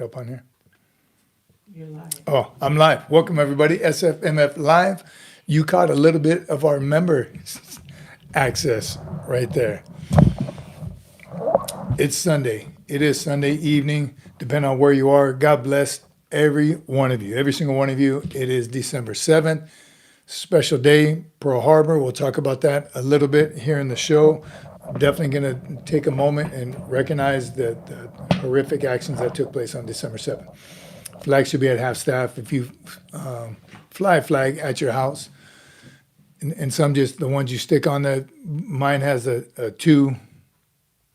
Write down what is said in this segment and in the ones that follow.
Up on here. You're live. Oh, I'm live. Welcome everybody. SFMF Live. You caught a little bit of our member access right there. It's Sunday. It is Sunday evening, depending on where you are. God bless every one of you, every single one of you. It is December 7th. Special day, Pearl Harbor. We'll talk about that a little bit here in the show. Definitely going to take a moment and recognize the horrific actions that took place on December 7th. Flag should be at half staff. If you fly a flag at your house, and some just the ones you stick on the, mine has a two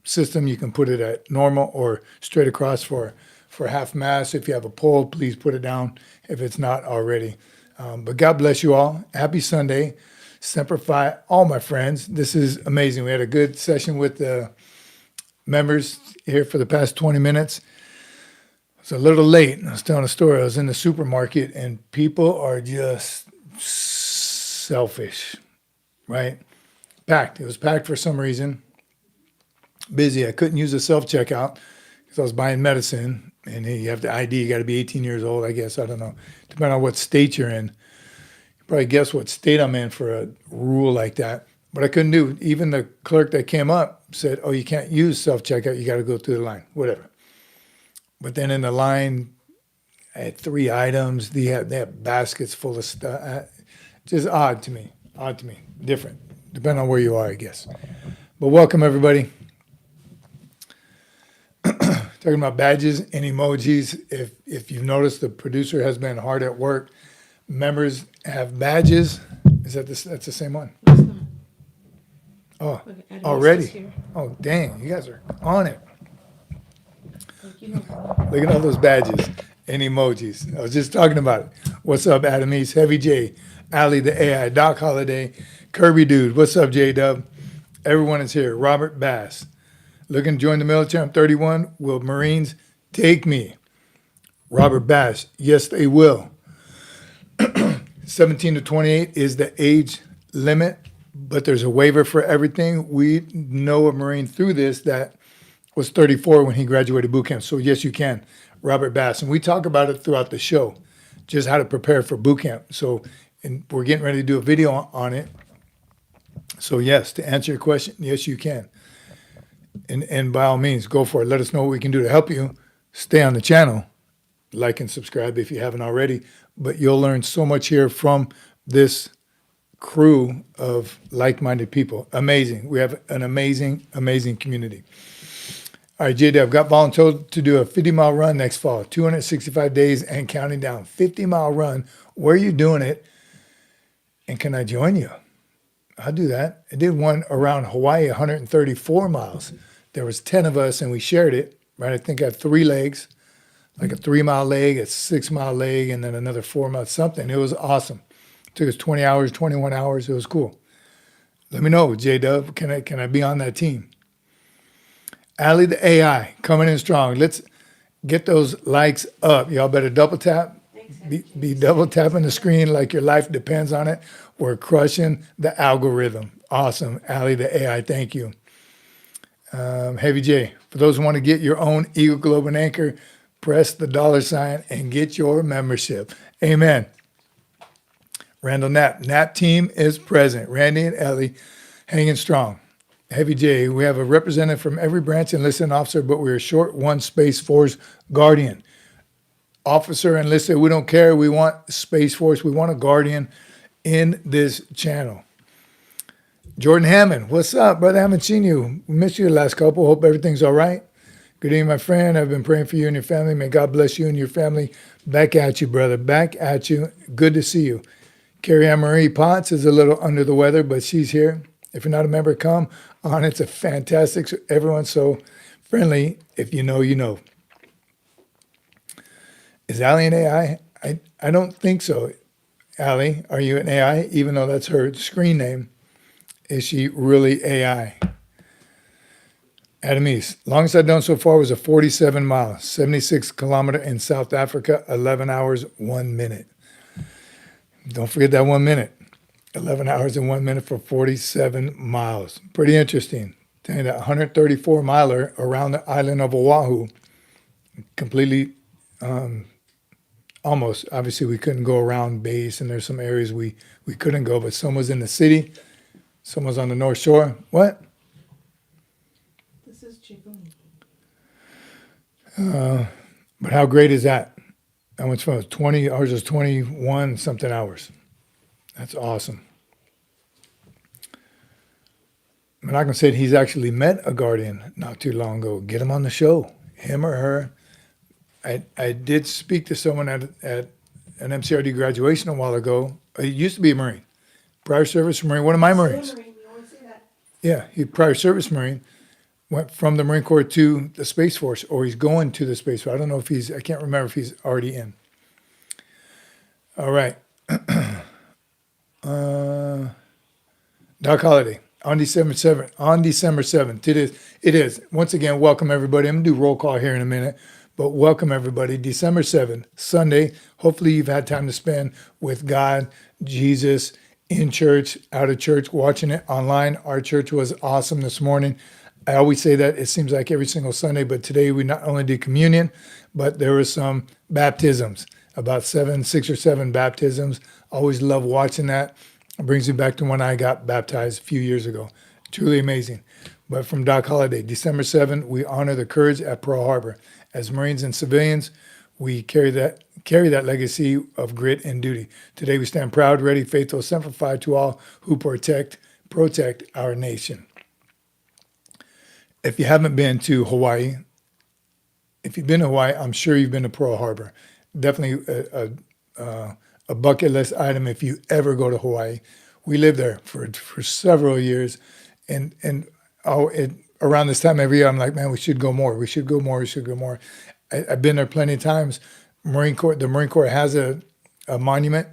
system. You can put it at normal or straight across for half mast. If you have a pole, please put it down if it's not already. But God bless you all. Happy Sunday. Semper Fi, all my friends. This is amazing. We had a good session with the members here for the past 20 minutes. It's a little late. I was telling a story. I was in the supermarket and people are just selfish, right? Packed. It was packed for some reason. Busy. I couldn't use a self-checkout because I was buying medicine. And you have the ID. You got to be 18 years old, I guess. I don't know. Depending on what state you're in. Probably guess what state I'm in for a rule like that. But I couldn't do it. Even the clerk that came up said, oh, you can't use self-checkout. You got to go through the line, whatever. But then in the line, I had 3 items. They had baskets full of stuff. Just odd to me, different, depending on where you are, I guess. But welcome, everybody. Talking about badges and emojis. If you've noticed, the producer has been hard at work. Members have badges. Is that that's the same one? It's not. Oh, Look, Adam already? is here. Oh, dang, you guys are on it. Like, you know, Look at all those badges and emojis. I was just talking about it. What's up, Adam East, Heavy J, Ali the AI, Doc Holiday, Kirby Dude. What's up, J-Dub? Everyone is here. Robert Bass. Looking to join the military. I'm 31. Will Marines take me? Robert Bass. Yes, they will. 17 to 28 is the age limit, but there's a waiver for everything. We know a Marine through this that was 34 when he graduated boot camp. So yes, you can, Robert Bass. And we talk about it throughout the show, just how to prepare for boot camp. So, and we're getting ready to do a video on it. So yes, to answer your question, yes, you can. And by all means, go for it. Let us know what we can do to help you. Stay on the channel. Like and subscribe if you haven't already. But you'll learn so much here from this crew of like-minded people. Amazing. We have an amazing, amazing community. All right, JD, I've got volunteered to do a 50-mile run next fall, 265 days and counting down. 50-mile run. Where are you doing it? And can I join you? I'll do that. I did one around Hawaii, 134 miles. There was 10 of us, and we shared it, right? I think I have 3 legs, like a 3-mile leg, a 6-mile leg, and then another 4-mile something. It was awesome. It took us 20 hours, 21 hours. It was cool. Let me know, J-Dub. Can I be on that team? Ali the AI, coming in strong. Let's get those likes up. Y'all better double tap. Be double tapping the screen like your life depends on it. We're crushing the algorithm. Awesome. Ali the AI, thank you. Heavy J, for those who want to get your own Eagle Globe and Anchor, press the $ and get your membership. Amen. Randall Knapp. Knapp team is present. Randy and Ellie hanging strong. Heavy J, we have a representative from every branch enlisted officer, but we are short one Space Force Guardian. Officer enlisted, we don't care. We want Space Force. We want a Guardian in this channel. Jordan Hammond, what's up, brother? I haven't seen you. We missed you the last couple. Hope everything's all right. Good evening, my friend. I've been praying for you and your family. May God bless you and your family. Back at you, brother. Back at you. Good to see you. Carrie Ann Marie Potts is a little under the weather, but she's here. If you're not a member, come on. It's a fantastic. Everyone's so friendly. If you know, you know. Is Allie an AI? I don't think so. Allie, are you an AI? Even though that's her screen name. Is she really AI? Adam East, longest I've done so far was a 47 mile, 76 kilometer in South Africa, 11 hours, 1 minute. Don't forget that 1 minute. 11 hours and 1 minute for 47 miles. Pretty interesting. Telling that 134 miler around the island of Oahu, completely Almost. Obviously, we couldn't go around base, and there's some areas we couldn't go, but some was in the city, some was on the North Shore. What? This is chicken. But how great is that? How much fun? 20, ours was 21 something hours. That's awesome. Malcolm said he's actually met a guardian not too long ago. Get him on the show, him or her. I did speak to someone at an MCRD graduation a while ago. He used to be a Marine, prior service Marine, one of my Marines. You want to see that? Yeah, he prior service Marine, went from the Marine Corps to the Space Force, or he's going to the Space Force. I don't know if I can't remember if he's already in. All right. Doc Holliday, on December 7th, it is. Once again, welcome everybody. I'm going to do roll call here in a minute, but welcome everybody. December 7th, Sunday. Hopefully you've had time to spend with God, Jesus, in church, out of church, watching it online. Our church was awesome this morning. I always say that it seems like every single Sunday, but today we not only did communion, but there were some baptisms, about 6 or 7 baptisms. Always love watching that. It brings me back to when I got baptized a few years ago. Truly amazing. But from Doc Holliday, December 7th, we honor the courage at Pearl Harbor. As Marines and civilians, we carry that legacy of grit and duty. Today we stand proud, ready, faithful, Semper Fi to all who protect our nation. If you haven't been to Hawaii, if you've been to Hawaii, I'm sure you've been to Pearl Harbor. Definitely a bucket list item if you ever go to Hawaii. We lived there for several years, and around this time every year, I'm like, man, we should go more. We should go more. We should go more. I've been there plenty of times. The Marine Corps has a monument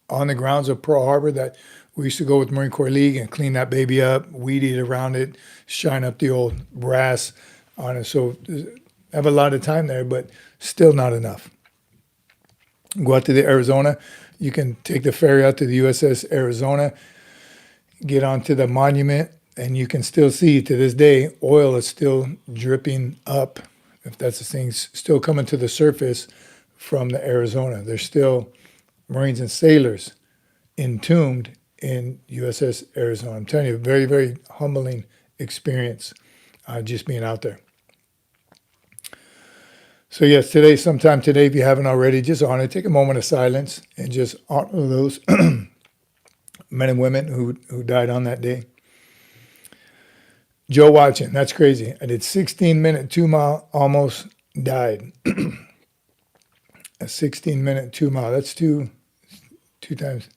on the grounds of Pearl Harbor that we used to go with Marine Corps League and clean that baby up, weed eat around it, shine up the old brass on it. So I have a lot of time there, but still not enough. Go out to the Arizona. You can take the ferry out to the USS Arizona, get onto the monument, and you can still see to this day, oil is still dripping up, if that's the thing, still coming to the surface from the Arizona. There's still Marines and sailors entombed in USS Arizona. I'm telling you, very, very humbling experience just being out there. So yes, sometime today, if you haven't already, just honor, take a moment of silence and just honor those men and women who died on that day. Joe watching, that's crazy. I did 16-minute 2-mile, almost died. A 16-minute 2-mile, that's two times.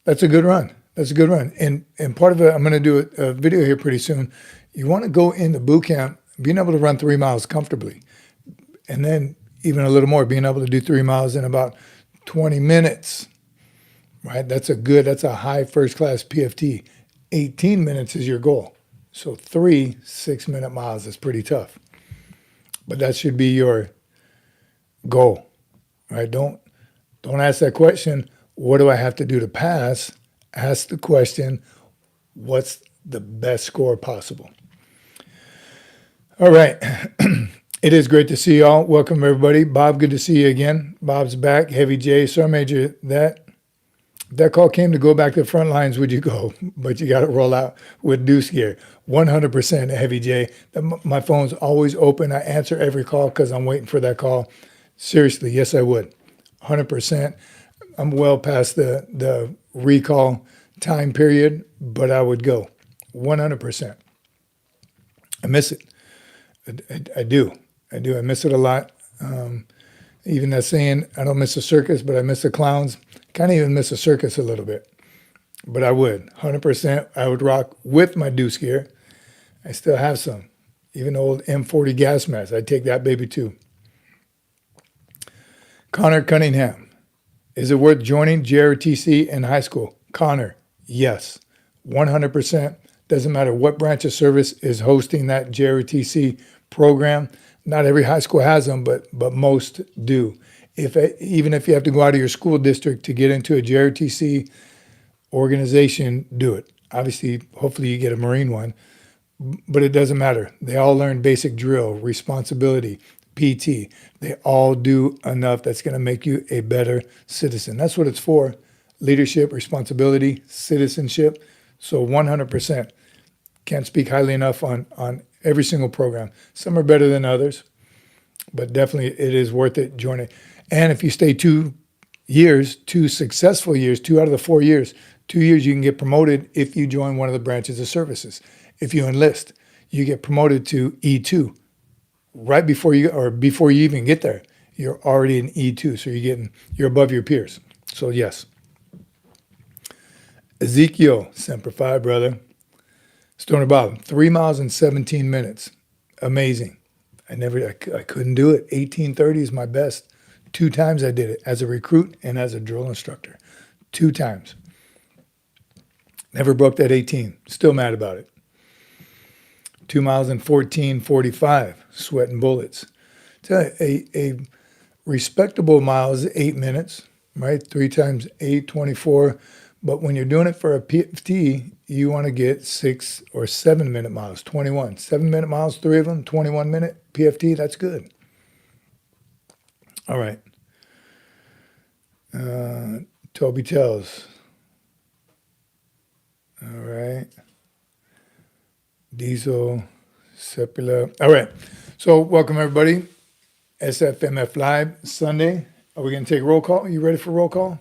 That's a good run. That's a good run. And part of it, I'm going to do a video here pretty soon. You want to go into boot camp, being able to run 3 miles comfortably. And then even a little more, being able to do 3 miles in about 20 minutes, right? That's a high first class PFT. 18 minutes is your goal. So 3 6-minute miles is pretty tough. But that should be your goal, right? Don't ask that question, what do I have to do to pass? Ask the question, what's the best score possible? All right. It is great to see y'all. Welcome, everybody. Bob, good to see you again. Bob's back. Heavy J. Sergeant Major, that call came to go back to the front lines, would you go? But you got to roll out with deuce gear. 100% Heavy J. My phone's always open. I answer every call because I'm waiting for that call. Seriously, yes, I would. 100%. I'm well past the recall time period, but I would go. 100%. I miss it. I do. I miss it a lot. Even that saying, I don't miss the circus, but I miss the clowns. Kind of even miss the circus a little bit. But I would. 100%. I would rock with my deuce gear. I still have some. Even old M40 gas mask. I'd take that baby too. Connor Cunningham. Is it worth joining JRTC in high school? Connor, yes. 100%. Doesn't matter what branch of service is hosting that JRTC program. Not every high school has them, but most do. Even if you have to go out of your school district to get into a JRTC organization, do it. Obviously, hopefully you get a Marine one, but it doesn't matter. They all learn basic drill, responsibility, PT. They all do enough that's going to make you a better citizen. That's what it's for. Leadership, responsibility, citizenship. So 100%. Can't speak highly enough on every single program. Some are better than others, but definitely it is worth it joining. And if you stay 2 years, 2 successful years, 2 out of the 4 years, 2 years you can get promoted if you join one of the branches of services. If you enlist, you get promoted to E2 right before you even get there. You're already in E2, so you're above your peers. So yes. Ezekiel, Semper Fi, brother. Stoner Bob, 3 miles in 17 minutes. Amazing. I couldn't do it. 18:30 is my best. 2 times I did it as a recruit and as a drill instructor. 2 times. Never broke that 18. Still mad about it. 2 miles in 14:45, sweating bullets. So a respectable mile is 8 minutes, right? 3 times 8, 24. But when you're doing it for a PFT, you want to get 6 or 7 minute miles, 21. 7-minute miles, 3 of them, 21-minute PFT, that's good. All right. Toby tells. All right. Diesel, Sepula. All right. So welcome everybody. SFMF Live Sunday. Are we going to take roll call? You ready for roll call?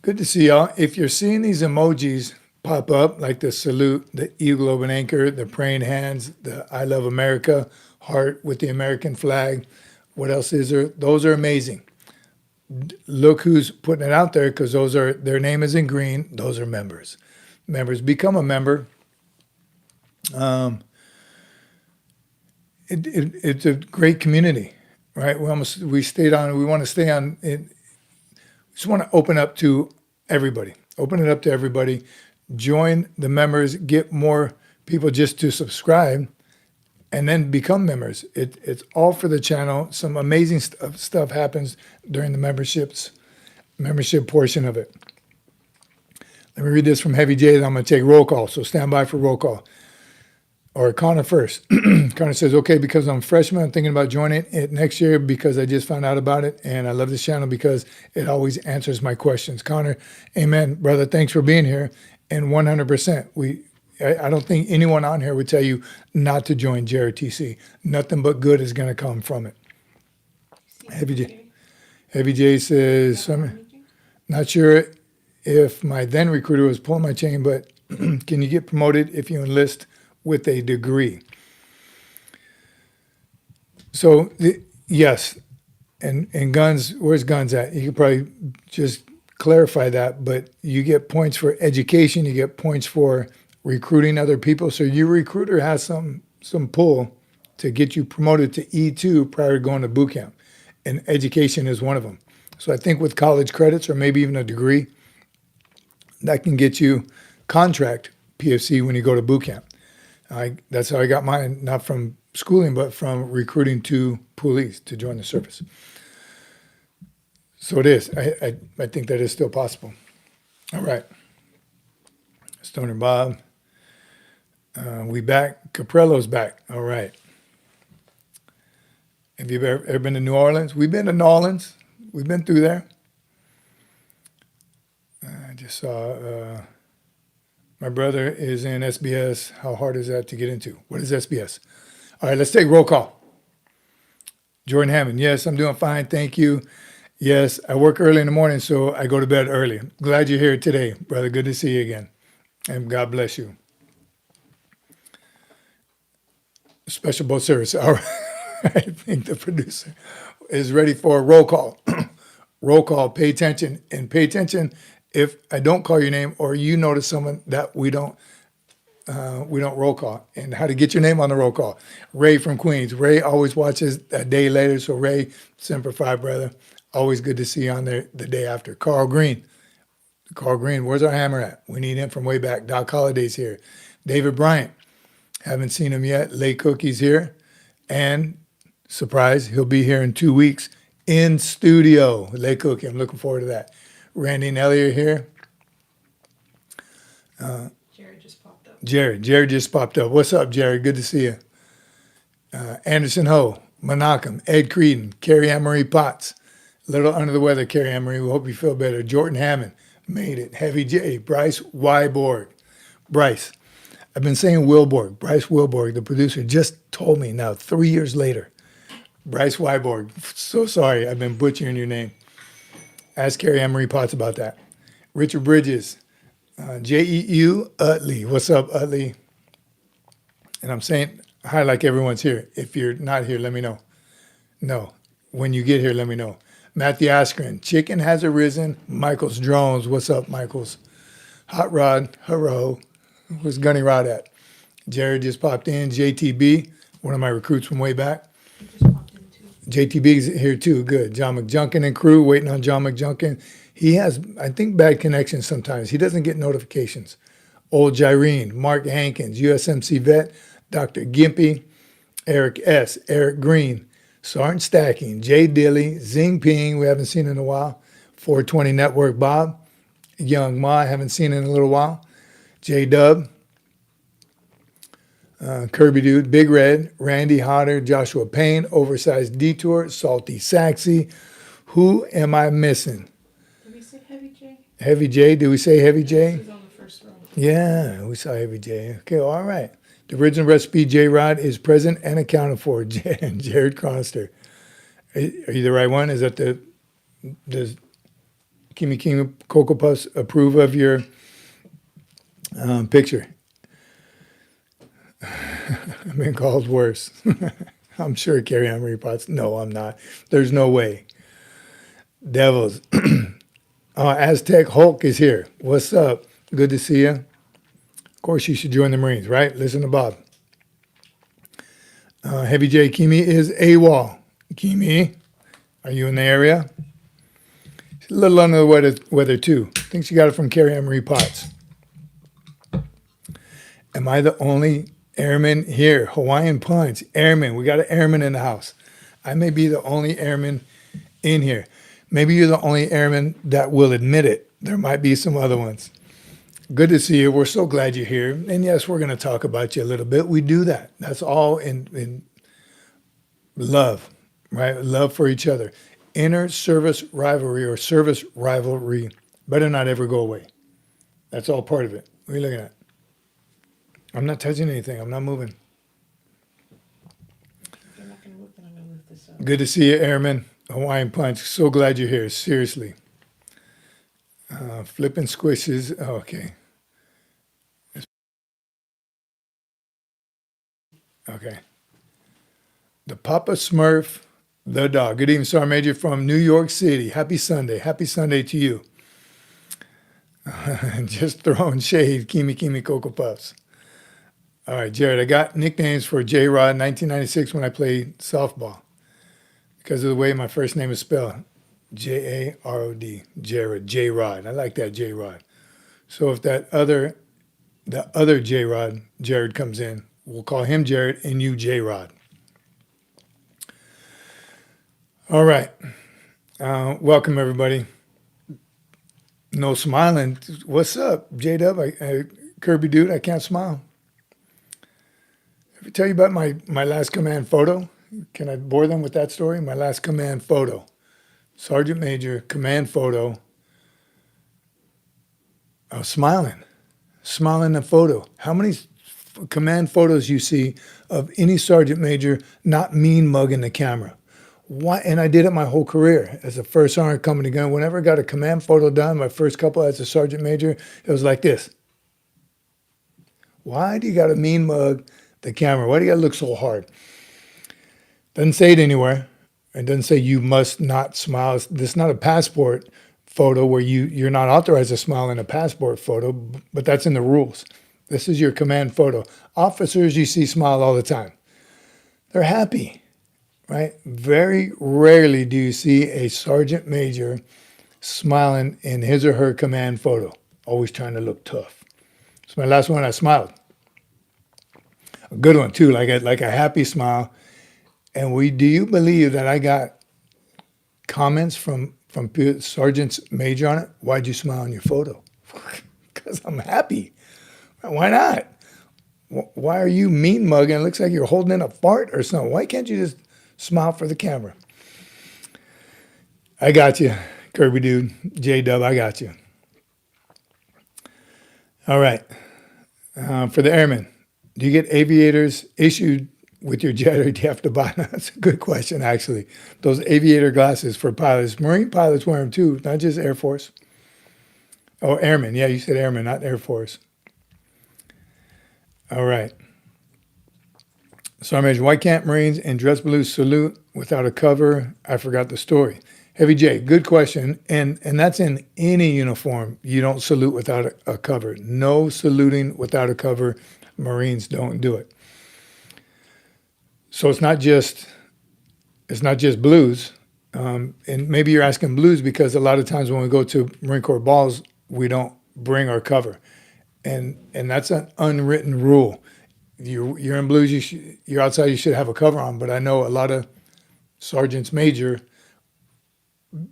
Good to see y'all. If you're seeing these emojis pop up, like the salute, the eagle over an anchor, the praying hands, the I love America, heart with the American flag. What else is there? Those are amazing. Look who's putting it out there, because their name is in green. Those are members. Members, become a member. It's a great community, right? We want to stay on it. Just want to open up to everybody. Open it up to everybody. Join the members. Get more people just to subscribe, and then become members. It's all for the channel. Some amazing stuff happens during the membership portion of it. Let me read this from Heavy J, then I'm going to take roll call. So stand by for roll call. Or Connor first. Connor says, okay, because I'm a freshman, I'm thinking about joining it next year because I just found out about it, and I love this channel because it always answers my questions. Connor, amen, brother. Thanks for being here. And 100%, I don't think anyone on here would tell you not to join JRTC. Nothing but good is going to come from it. Heavy J says, not sure if my then recruiter was pulling my chain, but can you get promoted if you enlist with a degree? So yes, and guns, where's guns at? You could probably just clarify that, but you get points for education, you get points for recruiting other people. So your recruiter has some pull to get you promoted to E2 prior to going to boot camp, and education is one of them. So I think with college credits or maybe even a degree, that can get you contract PFC when you go to boot camp. That's how I got mine, not from schooling, but from recruiting to Poolees to join the service. So it is. I think that is still possible. All right. Stoner Bob. We back. Caprello's back. All right. Have you ever been to New Orleans? We've been to New Orleans. We've been through there. I just saw... my brother is in SBS. How hard is that to get into? What is SBS? All right, let's take roll call. Jordan Hammond. Yes, I'm doing fine. Thank you. Yes, I work early in the morning, so I go to bed early. Glad you're here today, brother. Good to see you again. And God bless you. Special boat service. All right. I think the producer is ready for a roll call. Roll call. Pay attention. And pay attention if I don't call your name or you notice someone that we don't roll call, and how to get your name on the roll call. Ray from Queens. Ray always watches a day later. So Ray, Semper Fi, brother. Always good to see you on there the day after. Carl Green. Where's our hammer at? We need him from way back. Doc Holliday's here. David Bryant. Haven't seen him yet. Lay Cookie's here. And surprise, he'll be here in 2 weeks in studio. Lay Cookie. I'm looking forward to that. Randy and Elliot here. Jared just popped up. Jared just popped up. What's up, Jared? Good to see you. Anderson Ho, Menachem, Ed Creedon, Carrie Ann Marie Potts. A little under the weather, Carrie Ann Marie. We hope you feel better. Jordan Hammond made it. Heavy J. Bryce Wyborg. Bryce. I've been saying Wilborg. Bryce Wilborg, the producer, just told me now 3 years later. Bryce Wyborg. So sorry. I've been butchering your name. Ask Carrie Ann Marie Potts about that. Richard Bridges. J.E.U. Utley. What's up, Utley? And I'm saying hi like everyone's here. If you're not here, let me know. No. When you get here, let me know. Matthew Askren. Chicken has arisen. Michaels Drones. What's up, Michaels? Hot Rod. Hello. Where's Gunny Rod at? Jared just popped in. JTB. One of my recruits from way back. He just popped in too. JTB's here too. Good. John McJunkin and crew. Waiting on John McJunkin. He has, I think, bad connections sometimes. He doesn't get notifications. Old Gyrene. Mark Hankins. USMC Vet. Dr. Gimpy. Eric S. Eric Green. Sergeant Stacking. Jay Dilly. Zing Ping. We haven't seen in a while. 420 Network Bob. Young Ma. Haven't seen in a little while. J Dub. Kirby Dude. Big Red. Randy Hodder. Joshua Payne. Oversized Detour. Salty Saxy. Who am I missing? Did we say Heavy J? Heavy J. Did we say Heavy J? He's on the first row. Yeah, we saw Heavy J. Okay, all right. The original recipe, J-Rod, is present and accounted for. Jared Cronster. Are you the right one? Is that does Kimi Cocoa Puffs approve of your picture? I've been called worse. I'm sure Carrie Ann Marie Potts. No, I'm not. There's no way. Devils. Aztec Hulk is here. What's up? Good to see you. Of course, you should join the Marines, right? Listen to Bob. Heavy J. Kimi is AWOL. Kimi, are you in the area? She's a little under the weather too. I think she got it from Carrie Ann Marie Potts. Am I the only airman here? Hawaiian Punch. Airman. We got an airman in the house. I may be the only airman in here. Maybe you're the only airman that will admit it. There might be some other ones. Good to see you. We're so glad you're here. And yes, we're going to talk about you a little bit. We do that. That's all in love, right? Love for each other. Inner service rivalry or service rivalry better not ever go away. That's all part of it. What are you looking at? I'm not touching anything. I'm not moving. If you're not going to move, then I'm going to move this up. Good to see you, Airman. Hawaiian Punch. So glad you're here. Seriously. Flipping squishes. Oh, okay. Okay. The Papa Smurf, the dog. Good evening, Sergeant Major from New York City. Happy Sunday. Happy Sunday to you. Just throwing shade. Kimi Cocoa Puffs. All right, Jared, I got nicknames for J-Rod in 1996 when I played softball because of the way my first name is spelled. J-A-R-O-D, Jared, J-Rod. I like that, J-Rod. So if the other J-Rod, Jared, comes in, we'll call him Jared and you J-Rod. All right. Welcome, everybody. No smiling. What's up, J-Dub? Kirby Dude, I can't smile. Ever tell you about my last command photo? Can I bore them with that story? My last command photo. Sergeant Major, command photo. I was smiling in the photo. How many command photos you see of any Sergeant Major not mean mugging the camera? Why? And I did it my whole career as a first sergeant company gun. Whenever I got a command photo done, my first couple as a Sergeant Major, it was like this. Why do you got to mean mug the camera? Why do you got to look so hard? Doesn't say it anywhere. It doesn't say you must not smile. This is not a passport photo where you're not authorized to smile in a passport photo, but that's in the rules. This is your command photo. Officers you see smile all the time. They're happy, right? Very rarely do you see a Sergeant Major smiling in his or her command photo, always trying to look tough. It's my last one, I smiled. A good one too, like a happy smile. And do you believe that I got comments from Sergeants Major on it? Why'd you smile on your photo? Because I'm happy. Why not? Why are you mean mugging? It looks like you're holding in a fart or something. Why can't you just smile for the camera? I got you, Kirby dude, J-Dub, I got you. All right. For the airmen, do you get aviators issued with your jet, or do you have to buy them? That's a good question, actually. Those aviator glasses for pilots. Marine pilots wear them too, not just Air Force. Oh, airmen. Yeah, you said airmen, not Air Force. All right. So I mentioned, why can't Marines in dress blue salute without a cover? I forgot the story. Heavy J, good question. And that's in any uniform. You don't salute without a cover. No saluting without a cover. Marines don't do it. So it's not just blues. And maybe you're asking blues because a lot of times when we go to Marine Corps balls, we don't bring our cover. And that's an unwritten rule. You're in blues, you're outside, you should have a cover on. But I know a lot of sergeants major,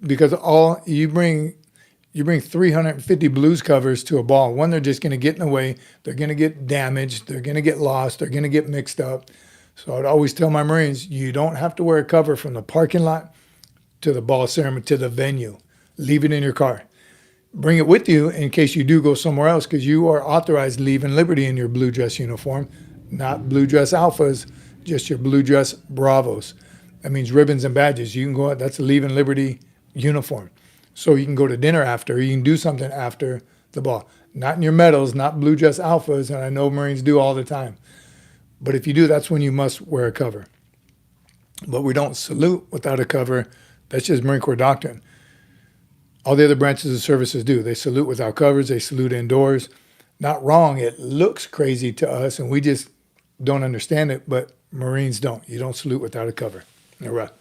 because all you bring 350 blues covers to a ball. One, they're just going to get in the way. They're going to get damaged. They're going to get lost. They're going to get mixed up. So I'd always tell my Marines, you don't have to wear a cover from the parking lot to the ball ceremony to the venue. Leave it in your car. Bring it with you in case you do go somewhere else, because you are authorized leaving Liberty in your blue dress uniform, not blue dress alphas, just your blue dress bravos. That means ribbons and badges. You can go out, that's a leaving Liberty uniform. So you can go to dinner after, you can do something after the ball. Not in your medals, not blue dress alphas, and I know Marines do all the time. But if you do, that's when you must wear a cover. But we don't salute without a cover. That's just Marine Corps doctrine. All the other branches of services do. They salute without covers. They salute indoors. Not wrong. It looks crazy to us, and we just don't understand it, but Marines don't. You don't salute without a cover. All right.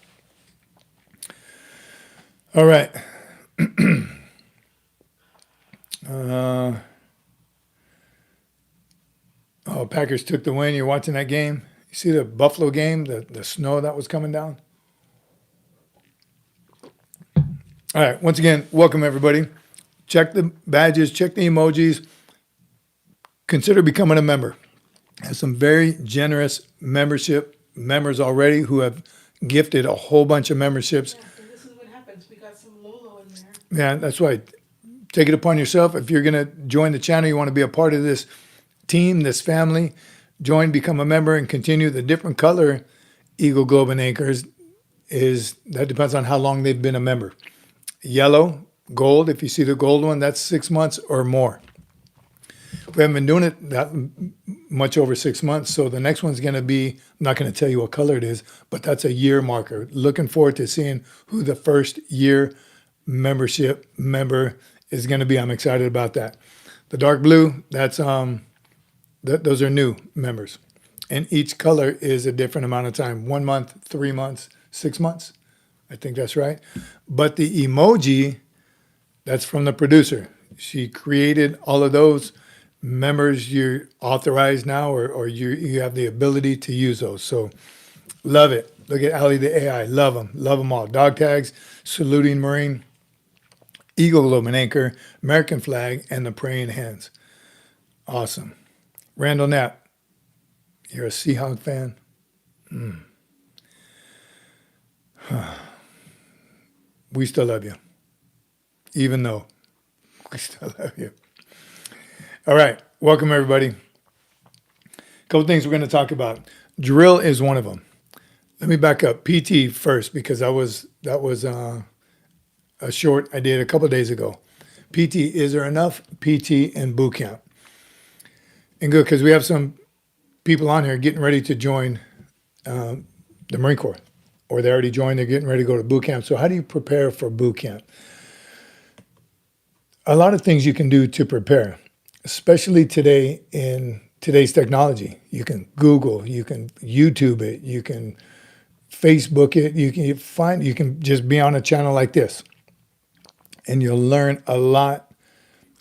All right. Packers took the win. You're watching that game. You see the Buffalo game, the snow that was coming down? All right, once again, welcome everybody. Check the badges, check the emojis. Consider becoming a member. Have some very generous membership members already who have gifted a whole bunch of memberships. Yeah, so this is what happens. We got some Lolo in there. Yeah, that's right. Take it upon yourself. If you're going to join the channel, you want to be a part of this team, this family, join, become a member, and continue. The different color Eagle, Globe, and Anchors that depends on how long they've been a member. Yellow, gold, if you see the gold one, that's 6 months or more. We haven't been doing it that much over 6 months, so the next one's going to be, I'm not going to tell you what color it is, but that's a year marker. Looking forward to seeing who the first year membership member is going to be. I'm excited about that. The dark blue, that's those are new members. And each color is a different amount of time. 1 month, 3 months, 6 months. I think that's right. But the emoji, that's from the producer. She created all of those members. You're authorized now, or you have the ability to use those. So love it. Look at Ali the AI. Love them. Love them all. Dog tags, saluting Marine, Eagle, Globe, and Anchor, American flag, and the praying hands. Awesome. Randall Knapp, you're a Seahawk fan? We still love you, even though we still love you. All right, welcome everybody. A couple things we're going to talk about. Drill is one of them. Let me back up. PT first, because that was a short I did a couple of days ago. PT, is there enough PT in boot camp? And good, because we have some people on here getting ready to join the Marine Corps. Or they already joined, they're getting ready to go to boot camp. So how do you prepare for boot camp? A lot of things you can do to prepare, especially today in today's technology. You can Google, you can YouTube it, you can Facebook it, you can just be on a channel like this. And you'll learn a lot,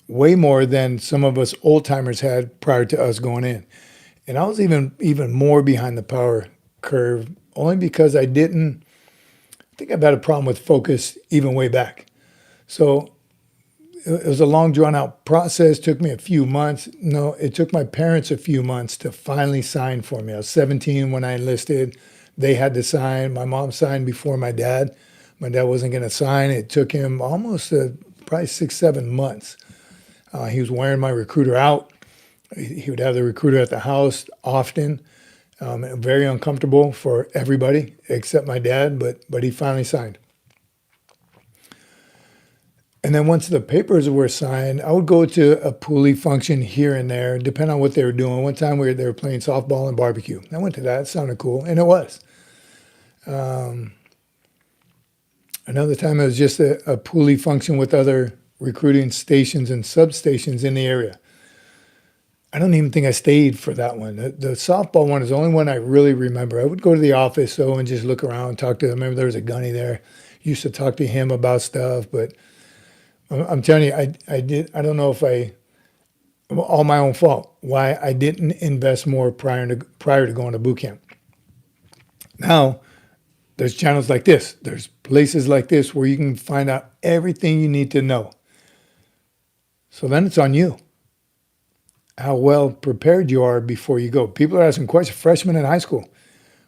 way more than some of us old timers had prior to us going in. And I was even more behind the power curve, only because I think I've had a problem with focus even way back. So it was a long drawn out process. Took me a few months. No, it took my parents a few months to finally sign for me. I was 17 when I enlisted. They had to sign. My mom signed before my dad. My dad wasn't going to sign. It took him almost probably 6, 7 months. He was wearing my recruiter out. He would have the recruiter at the house often. Very uncomfortable for everybody except my dad, but he finally signed. And then once the papers were signed, I would go to a Poolee function here and there, depending on what they were doing. One time they were playing softball and barbecue. I went to that. It sounded cool, and it was. Another time it was just a Poolee function with other recruiting stations and substations in the area. I don't even think I stayed for that one. The softball one is the only one I really remember. I would go to the office and just look around, talk to them. I remember there was a gunny there. Used to talk to him about stuff, but I'm telling you, I don't know if all my own fault, why I didn't invest more prior to going to boot camp. Now, there's channels like this. There's places like this where you can find out everything you need to know. So then it's on you, how well prepared you are before you go. People are asking questions, freshmen in high school.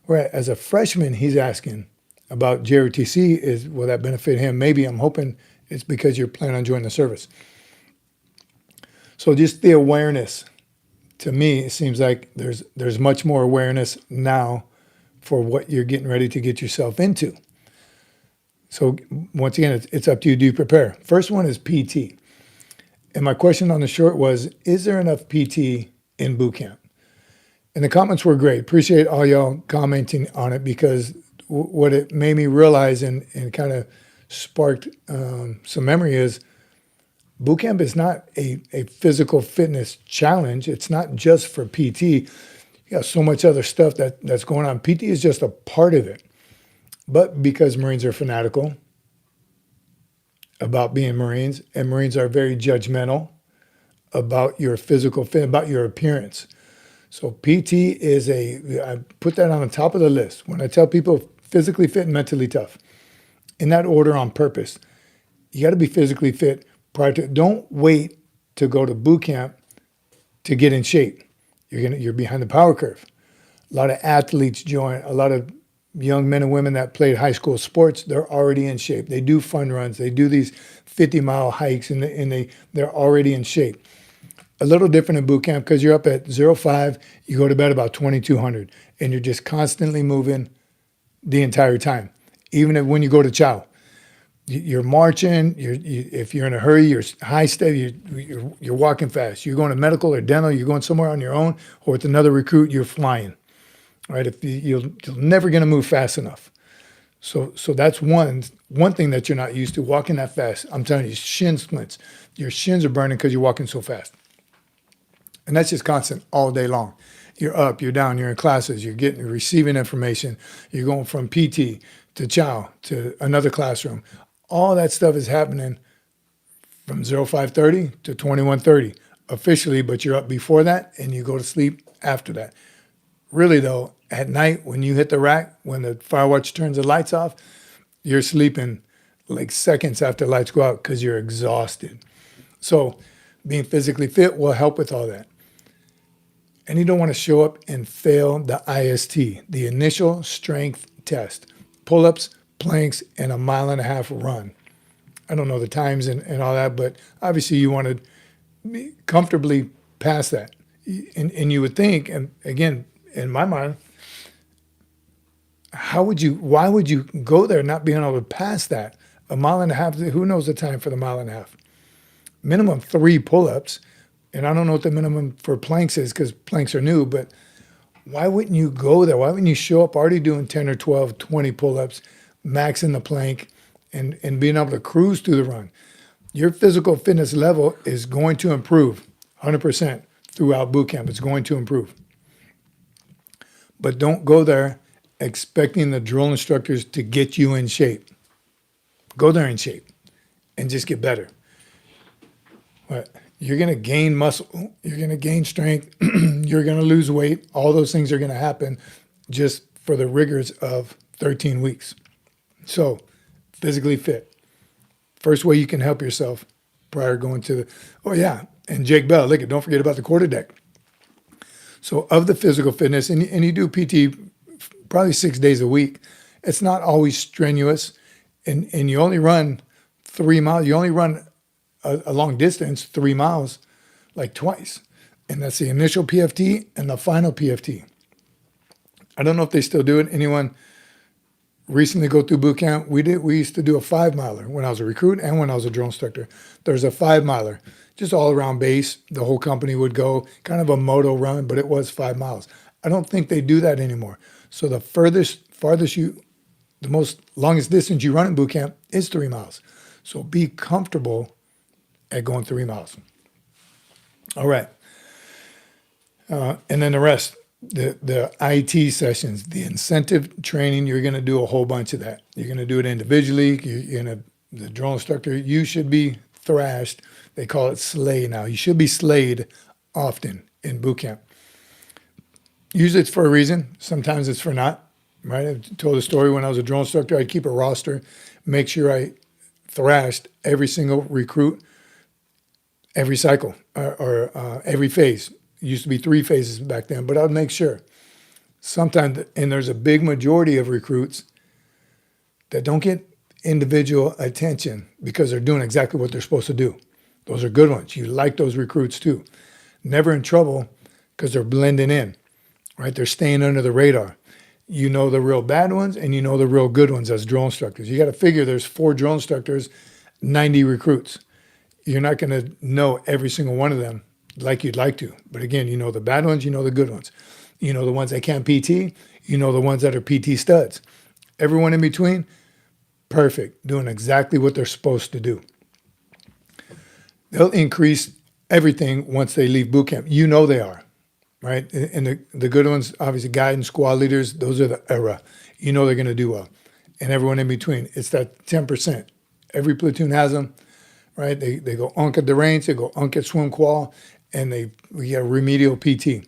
Where as a freshman, he's asking about JROTC, will that benefit him? Maybe, I'm hoping it's because you're planning on joining the service. So just the awareness, to me, it seems like there's much more awareness now for what you're getting ready to get yourself into. So once again, it's up to you. Do you prepare? First one is PT. And my question on the short was, is there enough PT in boot camp? And the comments were great. Appreciate all y'all commenting on it, because what it made me realize and kind of sparked some memory is boot camp is not a physical fitness challenge. It's not just for PT. You got so much other stuff that's going on. PT is just a part of it. But because Marines are fanatical about being Marines, and Marines are very judgmental about your physical fit, about your appearance. So PT is I put that on the top of the list. When I tell people physically fit and mentally tough, in that order on purpose. You got to be physically fit prior to. Don't wait to go to boot camp to get in shape. You're behind the power curve. A lot of athletes join. A lot of young men and women that played high school sports, they're already in shape. They do fun runs. They do these 50-mile hikes, and they're already in shape. A little different in boot camp because you're up at 05. You go to bed about 2200, and you're just constantly moving the entire time. Even when you go to chow, you're marching. If you're in a hurry, you're high step. You're walking fast. You're going to medical or dental. You're going somewhere on your own, or with another recruit. You're flying, right? If you're never going to move fast enough. So that's one thing that you're not used to, walking that fast. I'm telling you, shin splints. Your shins are burning because you're walking so fast, and that's just constant all day long. You're up, you're down, you're in classes, you're receiving information. You're going from PT to chow to another classroom. All that stuff is happening from 0530 to 2130 officially, but you're up before that and you go to sleep after that. Really though, at night when you hit the rack, when the fire watch turns the lights off, you're sleeping like seconds after lights go out because you're exhausted. So being physically fit will help with all that. And you don't want to show up and fail the IST, the initial strength test. Pull-ups, planks, and a 1.5 mile run. I don't know the times and all that, but obviously you want to be comfortably pass that. And you would think, and again, in my mind, why would you go there not being able to pass that? 1.5 miles, who knows the time for the 1.5 miles? Minimum 3 pull-ups. And I don't know what the minimum for planks is because planks are new, but why wouldn't you go there? Why wouldn't you show up already doing 10 or 12, 20 pull-ups, maxing the plank, and being able to cruise through the run? Your physical fitness level is going to improve 100% throughout boot camp. It's going to improve. But don't go there expecting the drill instructors to get you in shape. Go there in shape and just get better. But you're going to gain muscle. You're going to gain strength. You're going to lose weight. All those things are going to happen just for the rigors of 13 weeks. So physically fit. First way you can help yourself, prior to going to the, oh yeah, and Jake Bell, look, don't forget about the quarterdeck. So of the physical fitness, and you do PT probably 6 days a week, it's not always strenuous, and you only run 3 miles. You only run a long distance, 3 miles, like twice. And that's the initial PFT and the final PFT. I don't know if they still do it. Anyone recently go through boot camp? We used to do a 5 miler when I was a recruit and when I was a drill instructor. There's a 5 miler, just all around base. The whole company would go, kind of a moto run, but it was 5 miles. I don't think they do that anymore. So the longest distance you run in boot camp is 3 miles. So be comfortable at going 3 miles. All right. And then the rest, the IT sessions, the incentive training, you're going to do a whole bunch of that. You're going to do it individually. The drill instructor, you should be thrashed. They call it slay now. You should be slayed often in boot camp. Usually it's for a reason. Sometimes it's for not, right? I've told a story when I was a drill instructor, I'd keep a roster, make sure I thrashed every single recruit every cycle or every phase. It used to be 3 phases back then, but I'd make sure. Sometimes, and there's a big majority of recruits that don't get individual attention because they're doing exactly what they're supposed to do. Those are good ones. You like those recruits too. Never in trouble because they're blending in, right? They're staying under the radar. You know the real bad ones and you know the real good ones as drill instructors. You got to figure there's 4 drill instructors, 90 recruits. You're not going to know every single one of them like you'd like to. But again, you know the bad ones, you know the good ones. You know the ones that can't PT, you know the ones that are PT studs. Everyone in between, perfect, doing exactly what they're supposed to do. They'll increase everything once they leave boot camp. You know they are, right? And the good ones, obviously guidance, squad leaders, those are the era. You know they're going to do well. And everyone in between, it's that 10%. Every platoon has them, right? They go unk at the range, they go unk at swim qual, and we get remedial PT.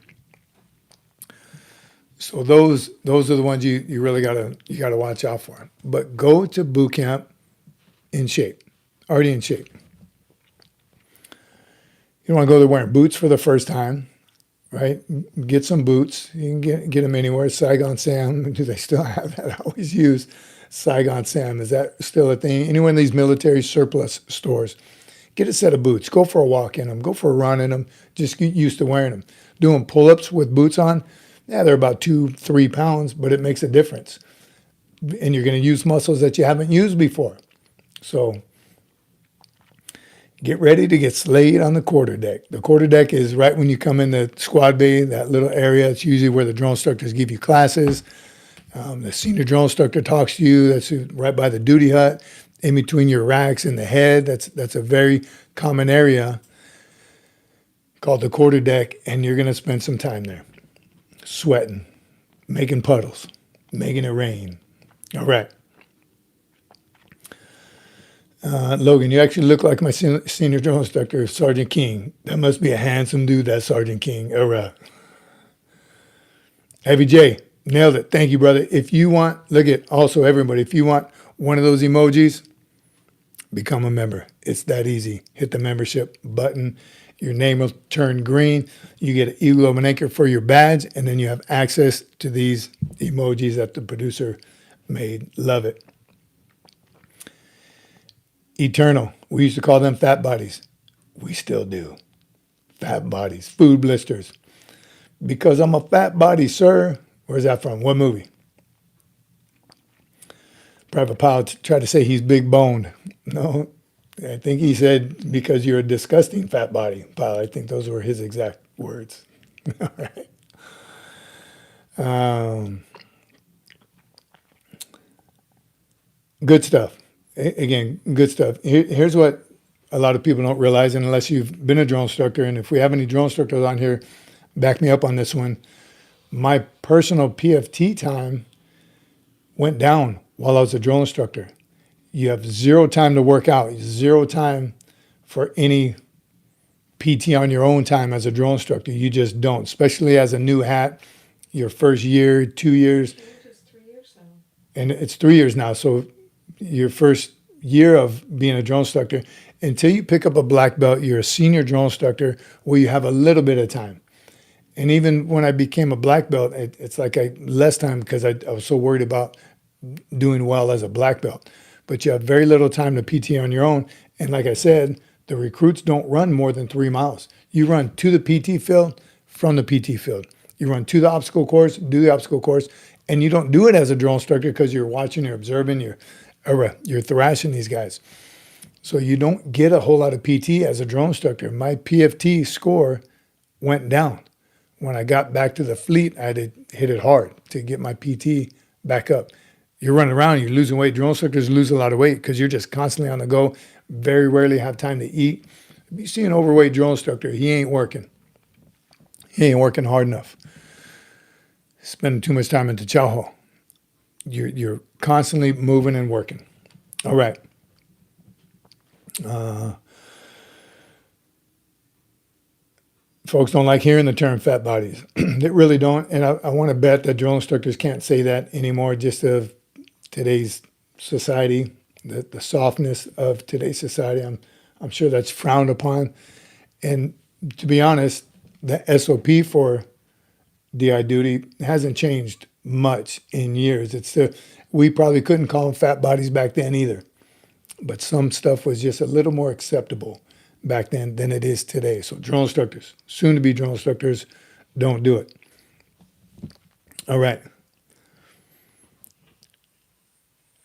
So those are the ones you really gotta watch out for. But go to boot camp in shape, already in shape. You don't want to go there wearing boots for the first time, right? Get some boots. You can get them anywhere. Saigon Sam, do they still have that? I always use Saigon Sam. Is that still a thing? Any one of these military surplus stores, get a set of boots. Go for a walk in them. Go for a run in them. Just get used to wearing them. Doing pull-ups with boots on, yeah, they're about 2-3 pounds, but it makes a difference. And you're going to use muscles that you haven't used before. So get ready to get slayed on the quarterdeck. The quarterdeck is right when you come in the squad bay, that little area. It's usually where the drill instructors give you classes. The senior drill instructor talks to you. That's right by the duty hut, in between your racks and the head. That's a very common area called the quarterdeck, and you're going to spend some time there. Sweating, making puddles, making it rain. All right. Logan, you actually look like my senior drill instructor, Sergeant King. That must be a handsome dude, that Sergeant King. All right. Heavy J, nailed it. Thank you, brother. If you want, look at also everybody, if you want one of those emojis, become a member. It's that easy. Hit the membership button. Your name will turn green. You get an eagle of an anchor for your badge, and then you have access to these emojis that the producer made. Love it. Eternal. We used to call them fat bodies. We still do. Fat bodies. Food blisters. Because I'm a fat body, sir. Where's that from? What movie? Private Powell tried to say he's big boned. No. I think he said, because you're a disgusting fat body. Powell, I think those were his exact words. All right. Good stuff. Again, good stuff. Here's what a lot of people don't realize, and unless you've been a drill instructor, and if we have any drill instructors on here, back me up on this one. My personal PFT time went down while I was a drill instructor. You have 0 time to work out, 0 time for any PT on your own time as a drill instructor. You just don't, especially as a new hat, your first year, 2 years. It's 3 years now. And it's 3 years now. So your first year of being a drill instructor, until you pick up a black belt, you're a senior drill instructor where you have a little bit of time. And even when I became a black belt, it's like less time because I was so worried about doing well as a black belt. But you have very little time to PT on your own. And like I said, the recruits don't run more than 3 miles. You run to the PT field, from the PT field. You run to the obstacle course, do the obstacle course, and you don't do it as a drill instructor because you're watching, you're observing, you're thrashing these guys. So you don't get a whole lot of PT as a drill instructor. My PFT score went down. When I got back to the fleet, I had to hit it hard to get my PT back up. You're running around, you're losing weight. Drill instructors lose a lot of weight because you're just constantly on the go, very rarely have time to eat. If you see an overweight drill instructor, he ain't working. He ain't working hard enough. Spending too much time in the chow hall. You're constantly moving and working. All right. Folks don't like hearing the term fat bodies. They really don't. And I want to bet that drill instructors can't say that anymore, just of today's society, the softness of today's society. I'm sure that's frowned upon. And to be honest, the SOP for DI duty hasn't changed much in years. It's still, we probably couldn't call them fat bodies back then either. But some stuff was just a little more acceptable back then than it is today. So drill instructors, soon to be drill instructors, don't do it. All right.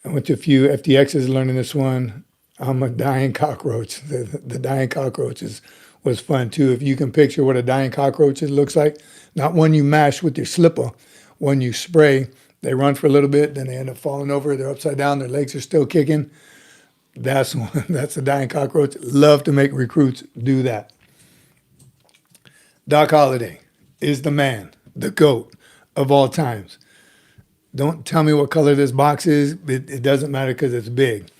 I went to a few FTXs learning this one. I'm a dying cockroach. The dying cockroaches was fun too. If you can picture what a dying cockroach looks like, not one you mash with your slipper, one you spray. They run for a little bit, then they end up falling over. They're upside down. Their legs are still kicking. That's one. That's a dying cockroach. Love to make recruits do that. Doc Holliday is the man, the GOAT of all times. Don't tell me what color this box is. It doesn't matter because it's big.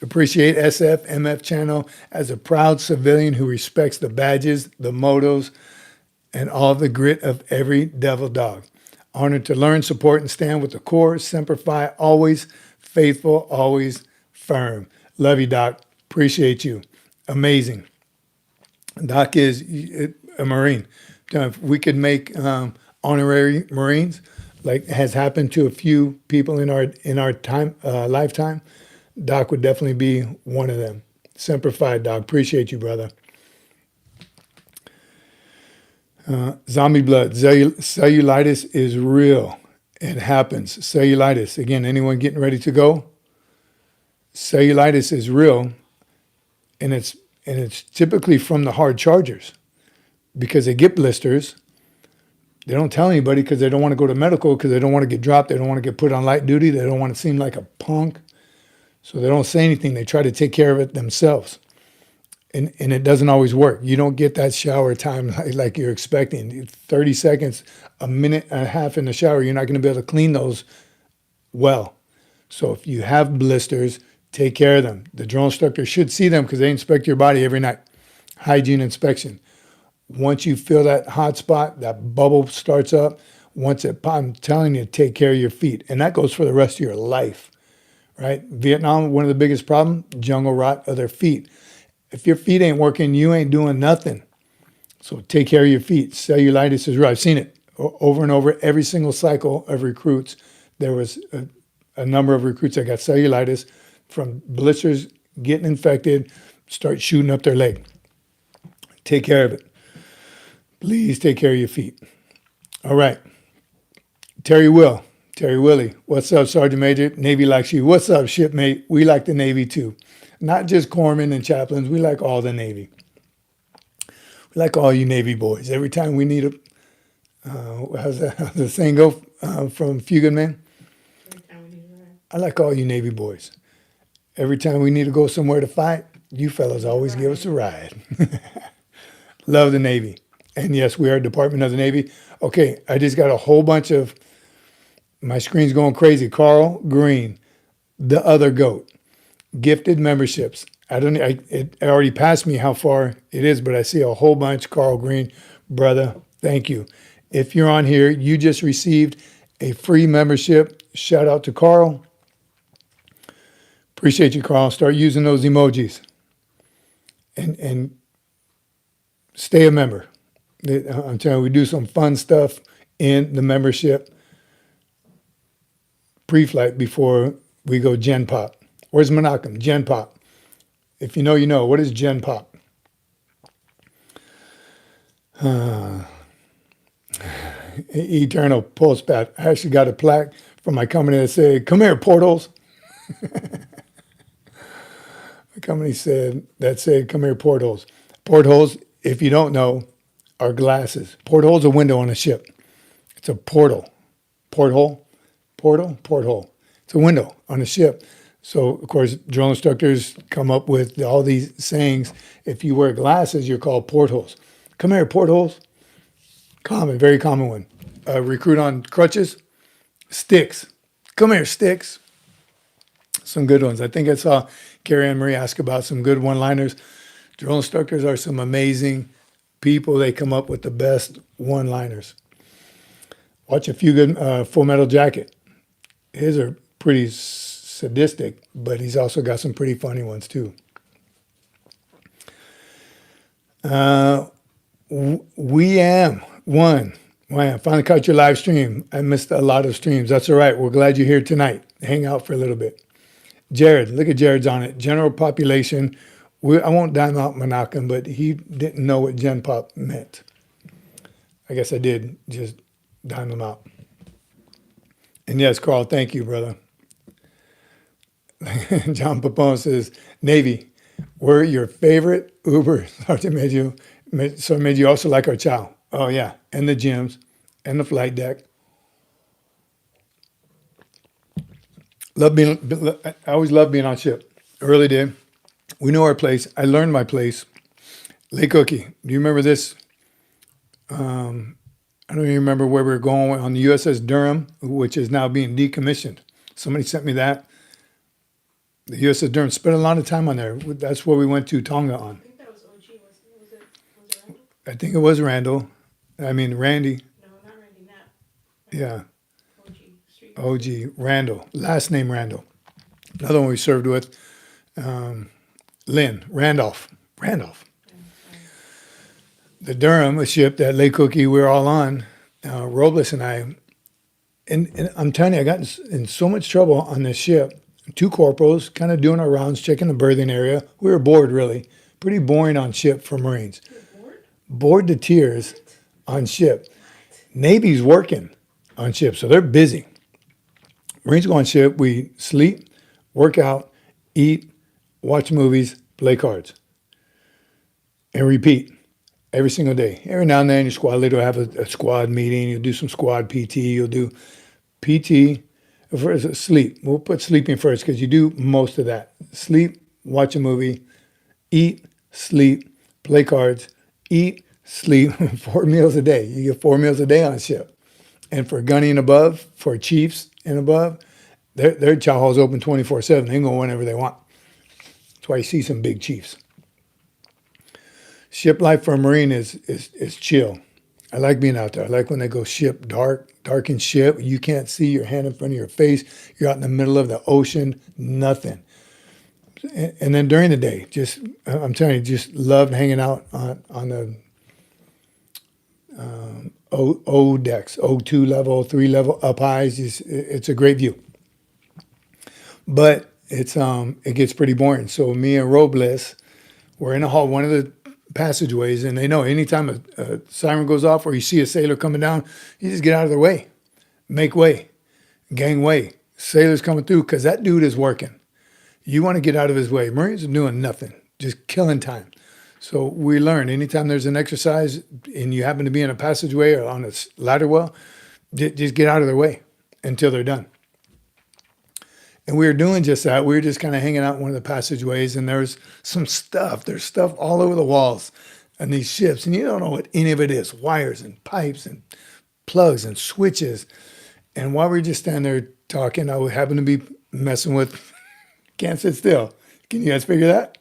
Appreciate SFMF channel as a proud civilian who respects the badges, the motos, and all the grit of every devil dog. Honored to learn, support, and stand with the Corps. Semper Fi, always faithful, always firm. Love you, Doc. Appreciate you. Amazing. Doc is a Marine. If we could make honorary Marines, like has happened to a few people in our lifetime, Doc would definitely be one of them. Semper Fi, Doc. Appreciate you, brother. Zombie blood. Cellulitis is real. It happens. Cellulitis. Again, anyone getting ready to go? Cellulitis is real, and it's typically from the hard chargers because they get blisters. They don't tell anybody because they don't want to go to medical because they don't want to get dropped. They don't want to get put on light duty. They don't want to seem like a punk. So they don't say anything. They try to take care of it themselves. And it doesn't always work. You don't get that shower time like you're expecting. 30 seconds, a minute and a half in the shower, you're not going to be able to clean those well. So if you have blisters, take care of them. The drill instructor should see them because they inspect your body every night. Hygiene inspection. Once you feel that hot spot, that bubble starts up, I'm telling you, take care of your feet. And that goes for the rest of your life, right? Vietnam, one of the biggest problems, jungle rot of their feet. If your feet ain't working, you ain't doing nothing. So take care of your feet. Cellulitis is real. I've seen it over and over. Every single cycle of recruits, there was a number of recruits that got cellulitis from blisters, getting infected, start shooting up their leg. Take care of it. Please take care of your feet. All right. Terry Willie. What's up, Sergeant Major? Navy likes you. What's up, shipmate? We like the Navy too. Not just corpsmen and chaplains. We like all the Navy. We like all you Navy boys. Every time we need how's the saying go from Few Good Men? I like all you Navy boys. Every time we need to go somewhere to fight, you fellas always give us a ride. Love the Navy. And yes, we are a Department of the Navy. Okay, I just got a whole bunch of, my screen's going crazy. Carl Green, the other GOAT. Gifted memberships. It already passed me how far it is, but I see a whole bunch. Carl Green, brother, thank you. If you're on here, you just received a free membership. Shout out to Carl. Appreciate you, Carl. Start using those emojis. and stay a member. I'm telling you, we do some fun stuff in the membership pre-flight before we go Gen Pop. Where's Menachem? Gen Pop. If you know, you know. What is Gen Pop? Eternal Pulse Path. I actually got a plaque from my company that said, "Come here, portholes." The company said, "Come here, portholes." Portholes, if you don't know, are glasses. Porthole's a window on a ship. It's a portal. Porthole, porthole. It's a window on a ship. So, of course, drill instructors come up with all these sayings. If you wear glasses, you're called portholes. Come here, portholes. Common, very common one. Recruit on crutches, sticks. Come here, sticks. Some good ones. I think I saw Carrie Ann Marie ask about some good one-liners. Drill instructors are some amazing people. They come up with the best one-liners. Watch a few good Full Metal Jacket. His are pretty sadistic, but he's also got some pretty funny ones too. We am one. Wow, finally caught your live stream. I missed a lot of streams. That's all right. We're glad you're here tonight. Hang out for a little bit. Jared, look at Jared's on it. General population. I won't dime out Menachem, but he didn't know what Gen Pop meant. I guess I did just dime him out. And yes, Carl, thank you, brother. John Papone says, Navy, we're your favorite Uber. So made you also like our chow. Oh, yeah. And the gyms and the flight deck. I always loved being on ship. I really did. We knew our place. I learned my place. Lake Cookie. Do you remember this? I don't even remember where we were going on the USS Durham, which is now being decommissioned. Somebody sent me that. The USS Durham spent a lot of time on there. That's where we went to Tonga on. I think that was OG. Was it Randall? I think it was Randall. Randy. No, not Randy Knapp. Yeah. OG. Street. OG. Randall. Last name Randall. Another one we served with. Lynn. Randolph. The Durham, a ship that Lake Cookie we were all on, Robles and I. And I'm telling you, I got in so much trouble on this ship. 2 corporals, kind of doing our rounds, checking the berthing area. We were bored, really. Pretty boring on ship for Marines. You're bored? Bored to tears on ship. Navy's working on ship, so they're busy. Marines go on ship, we sleep, work out, eat, watch movies, play cards, and repeat every single day. Every now and then your squad leader will have a squad meeting, you'll do some squad PT, you'll do PT. First, sleep. We'll put sleeping first because you do most of that. Sleep, watch a movie, eat, sleep, play cards, eat, sleep, 4 meals a day. You get 4 meals a day on ship. And for gunny and above, for chiefs and above, their chow hall's open 24/7. They can go whenever they want. That's why you see some big chiefs. Ship life for a Marine is chill. I like being out there. I like when they go ship darkened ship. You can't see your hand in front of your face. You're out in the middle of the ocean, nothing. And then during the day, I'm telling you, just loved hanging out on the O decks, O2 level, 3 level, up highs. It's a great view. But it gets pretty boring. So me and Robles, we're in a hall, one of the passageways, and they know anytime a siren goes off or you see a sailor coming down, you just get out of their way, make way, gang way. Sailors coming through because that dude is working. You want to get out of his way. Marines are doing nothing, just killing time. So we learn anytime there's an exercise and you happen to be in a passageway or on a ladder well, just get out of their way until they're done. And we were doing just that. We were just kind of hanging out in one of the passageways, and there's some stuff. There's stuff all over the walls on these ships, and you don't know what any of it is. Wires and pipes and plugs and switches. And while we were just standing there talking, I would happen to be messing with, can't sit still. Can you guys figure that?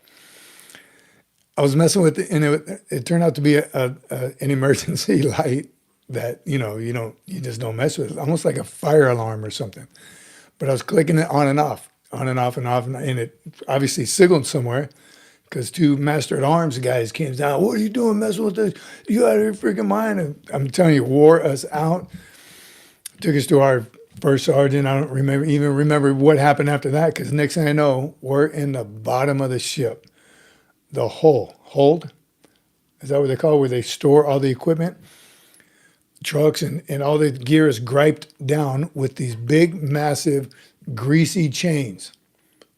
I was messing with it, and it turned out to be an emergency light that, you just don't mess with. Almost like a fire alarm or something. But I was clicking it on and off, and it obviously signaled somewhere because two Master at Arms guys came down. What are you doing messing with this? You out of your freaking mind? And I'm telling you, wore us out. Took us to our first sergeant. I don't remember what happened after that, because next thing I know, we're in the bottom of the ship. The hold. Is that what they call it, where they store all the equipment? Trucks and all the gear is griped down with these big, massive, greasy chains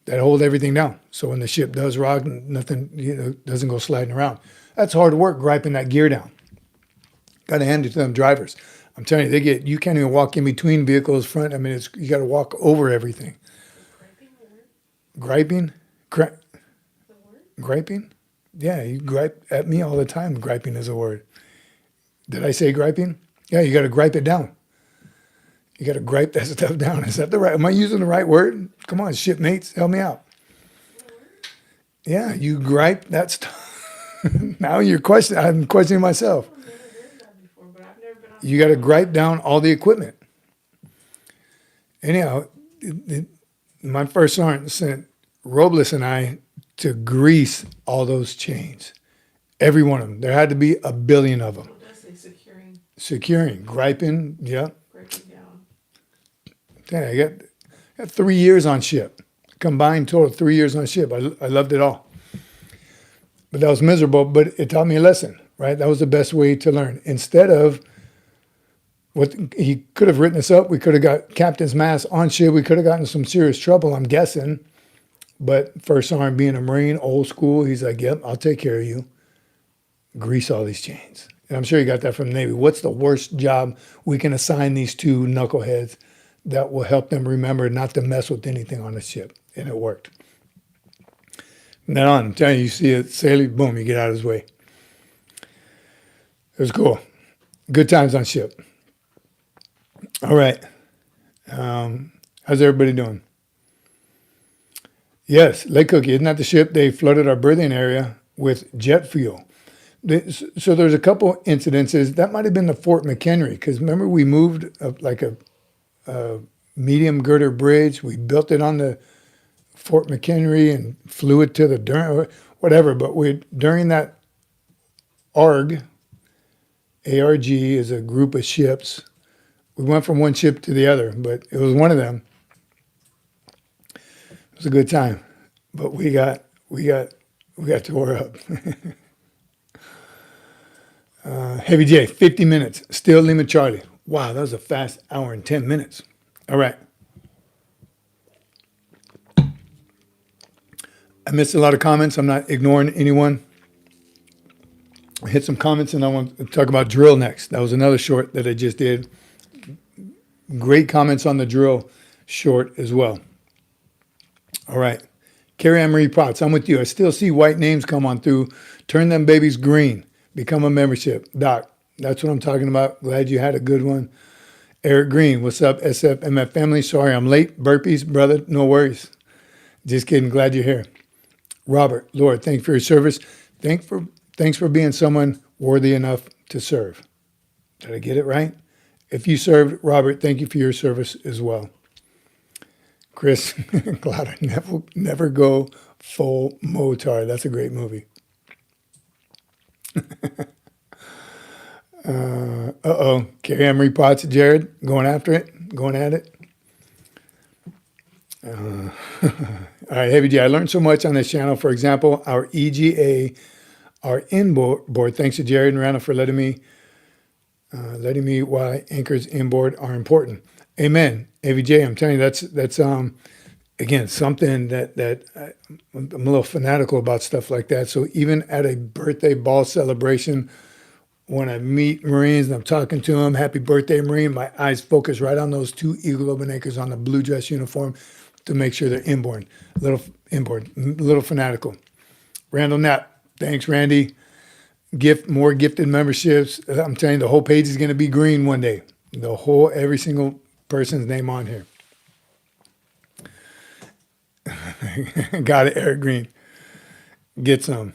that hold everything down. So when the ship does rock, nothing doesn't go sliding around. That's hard work, griping that gear down. Got to hand it to them drivers. I'm telling you, you can't even walk in between vehicles front. I mean, you got to walk over everything. Griping? Griping? Yeah, you gripe at me all the time. Griping is a word. Did I say griping? Yeah, you got to gripe it down. You got to gripe that stuff down. Is that the right? Am I using the right word? Come on, shipmates, help me out. Yeah, you gripe that stuff. Now I'm questioning myself. I've never heard that before, but I've never been on. You got to gripe down all the equipment. Anyhow, my first sergeant sent Robles and I to grease all those chains. Every one of them. There had to be a billion of them. What does say Securing, griping, yeah. breaking down? Yeah, I got 3 years on ship. Combined total 3 years on ship. I loved it all. But that was miserable, but it taught me a lesson, right? That was the best way to learn. Instead of what he could have written us up, we could have got captain's mast on ship. We could have gotten some serious trouble, I'm guessing. But first sergeant, being a Marine, old school, he's like, yep, I'll take care of you. Grease all these chains. And I'm sure you got that from the Navy. What's the worst job we can assign these two knuckleheads that will help them remember not to mess with anything on the ship? And it worked. From then on, I'm telling you, you see it sailing, boom, you get out of his way. It was cool. Good times on ship. All right. How's everybody doing? Yes, Lake Cookie, isn't that the ship? They flooded our berthing area with jet fuel. So there's a couple incidences. That might have been the Fort McHenry, because remember we moved like a medium girder bridge. We built it on the Fort McHenry and flew it to the Durham, whatever. But during that ARG is a group of ships. We went from one ship to the other, but it was one of them. It was a good time, but we got tore up. Heavy J, 50 minutes. Still Lima Charlie. Wow, that was a fast hour and 10 minutes. All right. I missed a lot of comments. I'm not ignoring anyone. I hit some comments, and I want to talk about drill next. That was another short that I just did. Great comments on the drill short as well. All right. Carrie Ann Marie Potts, I'm with you. I still see white names come on through. Turn them babies green. Become a membership. Doc, that's what I'm talking about. Glad you had a good one. Eric Green, what's up, SFMF family? Sorry I'm late. Burpees, brother, no worries. Just kidding. Glad you're here. Robert, Lord, thank you for your service. Thanks for being someone worthy enough to serve. Did I get it right? If you served, Robert, thank you for your service as well. Chris, glad I never go full motard. That's a great movie. Carrie Emery Potts, Jared, going after it, going at it. All right, Heavy J, I learned so much on this channel. For example, our EGA, our inboard, thanks to Jared and Randall for letting me why anchors inboard are important. Amen. Heavy J, I'm telling you, that's again, something that I'm a little fanatical about stuff like that. So even at a birthday ball celebration, when I meet Marines and I'm talking to them, happy birthday, Marine, my eyes focus right on those two Eagle Open anchors on the blue dress uniform to make sure they're inboard. A little fanatical. Randall Knapp, thanks, Randy. More gifted memberships. I'm telling you, the whole page is going to be green one day. Every single person's name on here. Got it, Eric Green. Get some.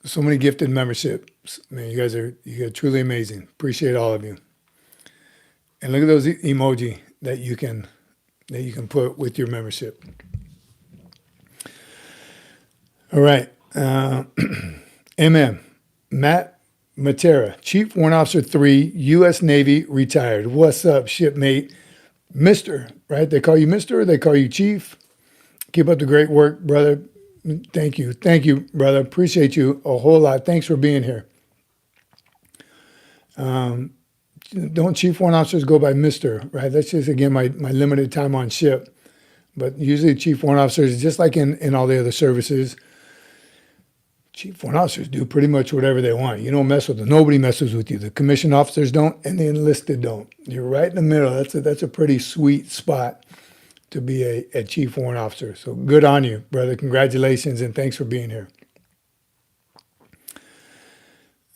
So many gifted memberships. Man, you guys are truly amazing. Appreciate all of you. And look at those emoji that you can put with your membership. All All right. MM, Matt Matera, Chief Warrant Officer 3, U.S. Navy, retired. What's up, shipmate? Mister, right? They call you Mister or they call you Chief? Keep up the great work, brother. Thank you. Thank you, brother. Appreciate you a whole lot. Thanks for being here. Don't Chief Warrant Officers go by Mister, right? That's just, again, my limited time on ship. But usually Chief Warrant Officers, just like in all the other services, Chief Warrant Officers do pretty much whatever they want. You don't mess with them. Nobody messes with you. The commissioned officers don't, and the enlisted don't. You're right in the middle. That's a pretty sweet spot to be a Chief Warrant Officer. So good on you, brother. Congratulations, and thanks for being here.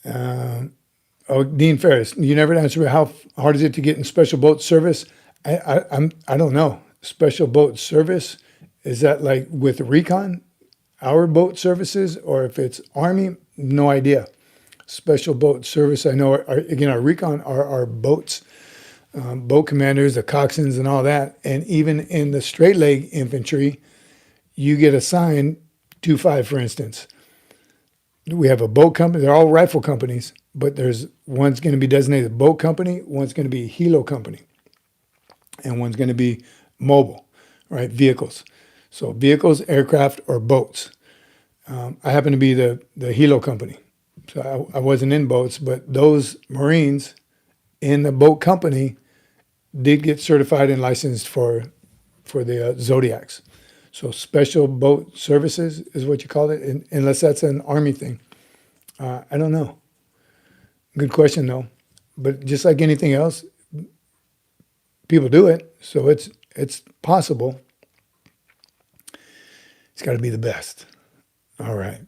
Dean Ferris, you never answered how hard is it to get in special boat service? I don't know. Special boat service, is that like with recon, our boat services, or if it's Army? No idea. Special boat service, I know, our recon are our boats, boat commanders, the coxswains, and all that. And even in the straight leg infantry, you get assigned 2-5, for instance. We have a boat company. They're all rifle companies, but there's one's going to be designated boat company, one's going to be helo company, and one's going to be mobile, right? Vehicles. So vehicles, aircraft, or boats. I happen to be the helo company. So I wasn't in boats, but those Marines in the boat company did get certified and licensed for the Zodiacs. So special boat services is what you call it, unless that's an Army thing. I don't know. Good question, though. But just like anything else, people do it, so it's possible. It's got to be the best. All right.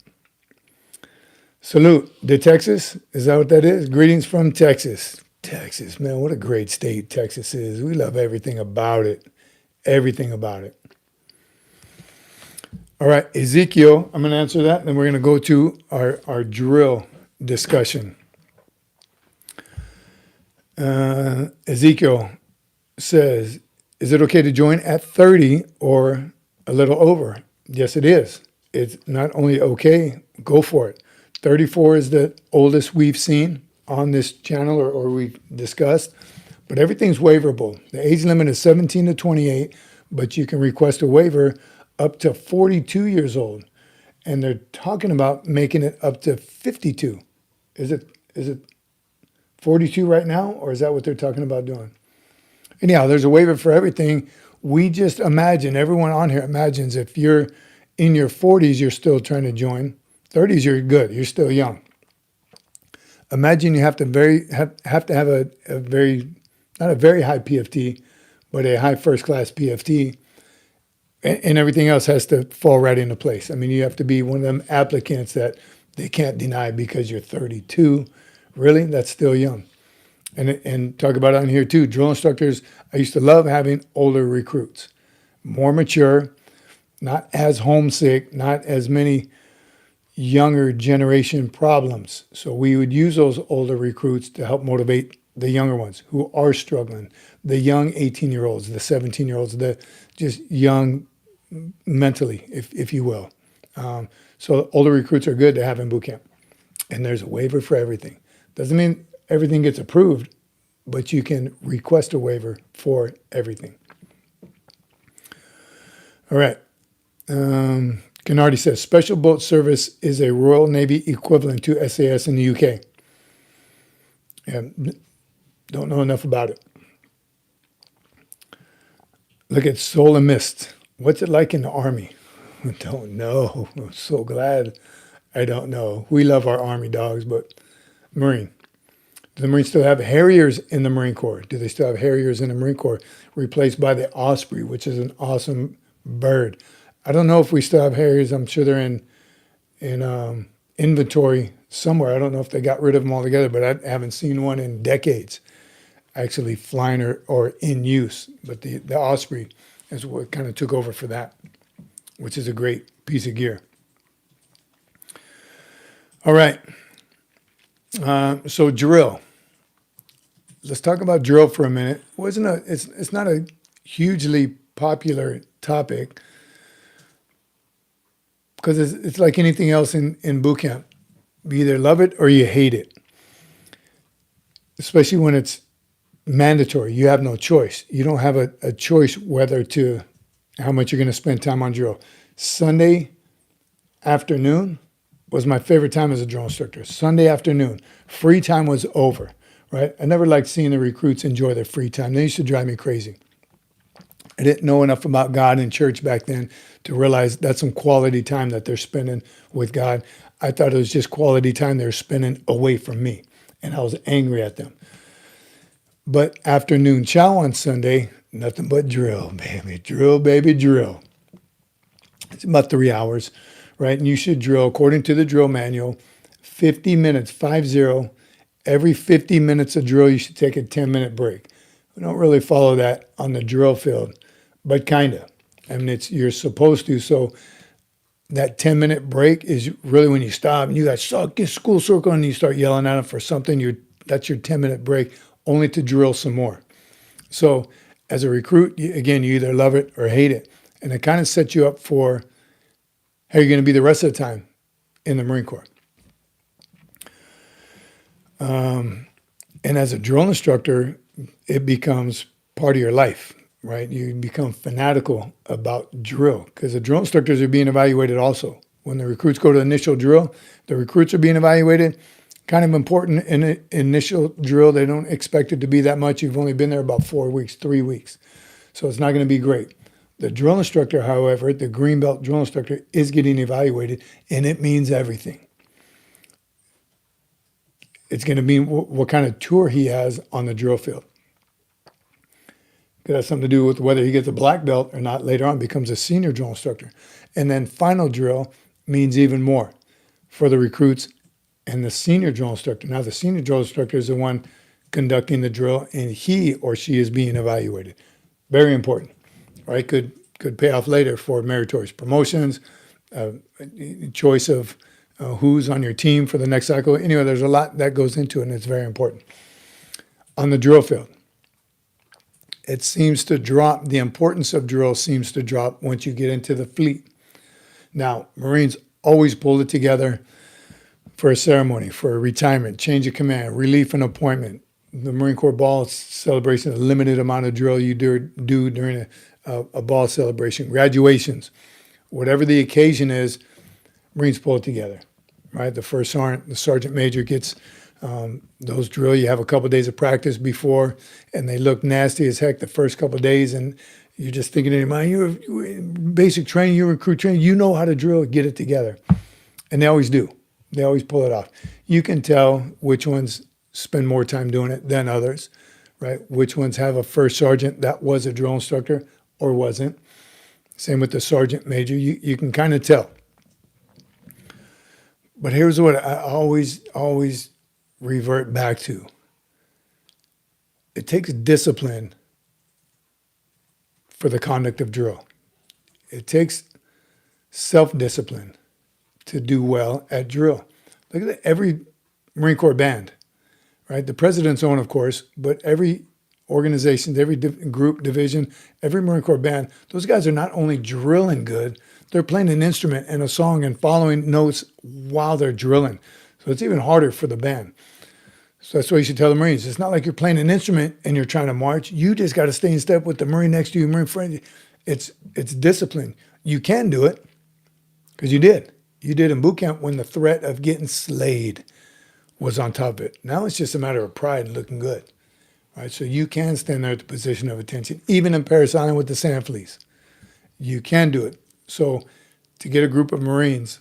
Salute de Texas. Is that what that is? Greetings from Texas. Texas, man, what a great state Texas is. We love everything about it. Everything about it. All right, Ezekiel, I'm going to answer that, and then we're going to go to our drill discussion. Ezekiel says, is it okay to join at 30 or a little over? Yes, it is. It's not only okay, go for it. 34 is the oldest we've seen on this channel or we've discussed, but everything's waiverable. The age limit is 17 to 28, but you can request a waiver up to 42 years old. And they're talking about making it up to 52. Is it 42 right now, or is that what they're talking about doing? Anyhow, there's a waiver for everything. We just imagine, everyone on here imagines if you're in your 40s, you're still trying to join. 30s, you're good. You're still young. Imagine you have to have a very, not a very high PFT, but a high first class PFT, and everything else has to fall right into place. I mean, you have to be one of them applicants that they can't deny because you're 32. Really? That's still young. And talk about it on here too. Drill instructors, I used to love having older recruits, more mature, not as homesick, not as many younger generation problems. So we would use those older recruits to help motivate the younger ones who are struggling, the young 18-year-olds, the 17-year-olds, the just young mentally, if you will. So older recruits are good to have in boot camp. And there's a waiver for everything. Doesn't mean everything gets approved, but you can request a waiver for everything. All right. Canardi says, special boat service is a Royal Navy equivalent to SAS in the UK. And don't know enough about it. Look at Soul and Mist. What's it like in the Army? I don't know. I'm so glad I don't know. We love our Army dogs, but Marine. Do the Marines still have Harriers in the Marine Corps? Do they still have Harriers in the Marine Corps? Replaced by the Osprey, which is an awesome bird. I don't know if we still have Harriers. I'm sure they're in inventory somewhere. I don't know if they got rid of them altogether, but I haven't seen one in decades actually flying or in use. But the Osprey is what kind of took over for that, which is a great piece of gear. All right. So drill. Let's talk about drill for a minute. It's not a hugely popular topic. because it's like anything else in boot camp. You either love it or you hate it, especially when it's mandatory. You have no choice. You don't have a choice whether to, how much you're going to spend time on drill. Sunday afternoon was my favorite time as a drill instructor. Sunday afternoon, free time was over, right? I never liked seeing the recruits enjoy their free time. They used to drive me crazy. I didn't know enough about God and church back then to realize that's some quality time that they're spending with God. I thought it was just quality time they were spending away from me, and I was angry at them. But afternoon chow on Sunday, nothing but drill, baby. Drill, baby, drill. It's about 3 hours, right? And you should drill, according to the drill manual, 50 minutes, 50. Every 50 minutes of drill, you should take a 10-minute break. We don't really follow that on the drill field, but kind of. I mean, you're supposed to. So that 10-minute break is really when you stop and you got school circle and you start yelling at them for something. That's your 10-minute break, only to drill some more. So as a recruit, again, you either love it or hate it. And it kind of sets you up for how you're going to be the rest of the time in the Marine Corps. And as a drill instructor, it becomes part of your life, right? You become fanatical about drill because the drill instructors are being evaluated also. When the recruits go to initial drill, the recruits are being evaluated. Kind of important in initial drill. They don't expect it to be that much. You've only been there about 4 weeks, 3 weeks. So it's not going to be great. The drill instructor, however, the green belt drill instructor is getting evaluated, and it means everything. It's going to mean what kind of tour he has on the drill field. Could have something to do with whether he gets a black belt or not later on, becomes a senior drill instructor. And then final drill means even more for the recruits and the senior drill instructor. Now, the senior drill instructor is the one conducting the drill, and he or she is being evaluated. Very important, right? Could pay off later for meritorious promotions, choice of who's on your team for the next cycle. Anyway, there's a lot that goes into it, and it's very important. On the drill field, it seems to drop, the importance of drill seems to drop once you get into the fleet. Now, Marines always pull it together for a ceremony, for a retirement, change of command, relief and appointment. The Marine Corps ball celebration, a limited amount of drill you do during a ball celebration, graduations, whatever the occasion is, Marines pull it together, right? The first sergeant, the sergeant major gets those drill. You have a couple of days of practice before, and they look nasty as heck the first couple of days, and you're just thinking in your mind, you're basic training, you're recruit training, you know how to drill, get it together. And they always do. They always pull it off. You can tell which ones spend more time doing it than others, right? Which ones have a first sergeant that was a drill instructor or wasn't. Same with the sergeant major. You can kind of tell. But here's what I always revert back to. It takes discipline for the conduct of drill. It takes self-discipline to do well at drill. Look at every Marine Corps band, right? The president's own, of course, but every organization, every group, division, every Marine Corps band, those guys are not only drilling good, they're playing an instrument and a song and following notes while they're drilling. So it's even harder for the band. So that's why you should tell the Marines. It's not like you're playing an instrument and you're trying to march. You just got to stay in step with the Marine next to you, Marine friend. It's discipline. You can do it because you did. You did in boot camp when the threat of getting slayed was on top of it. Now it's just a matter of pride and looking good. Right? So you can stand there at the position of attention, even in Parris Island with the sand fleas. You can do it. So to get a group of Marines,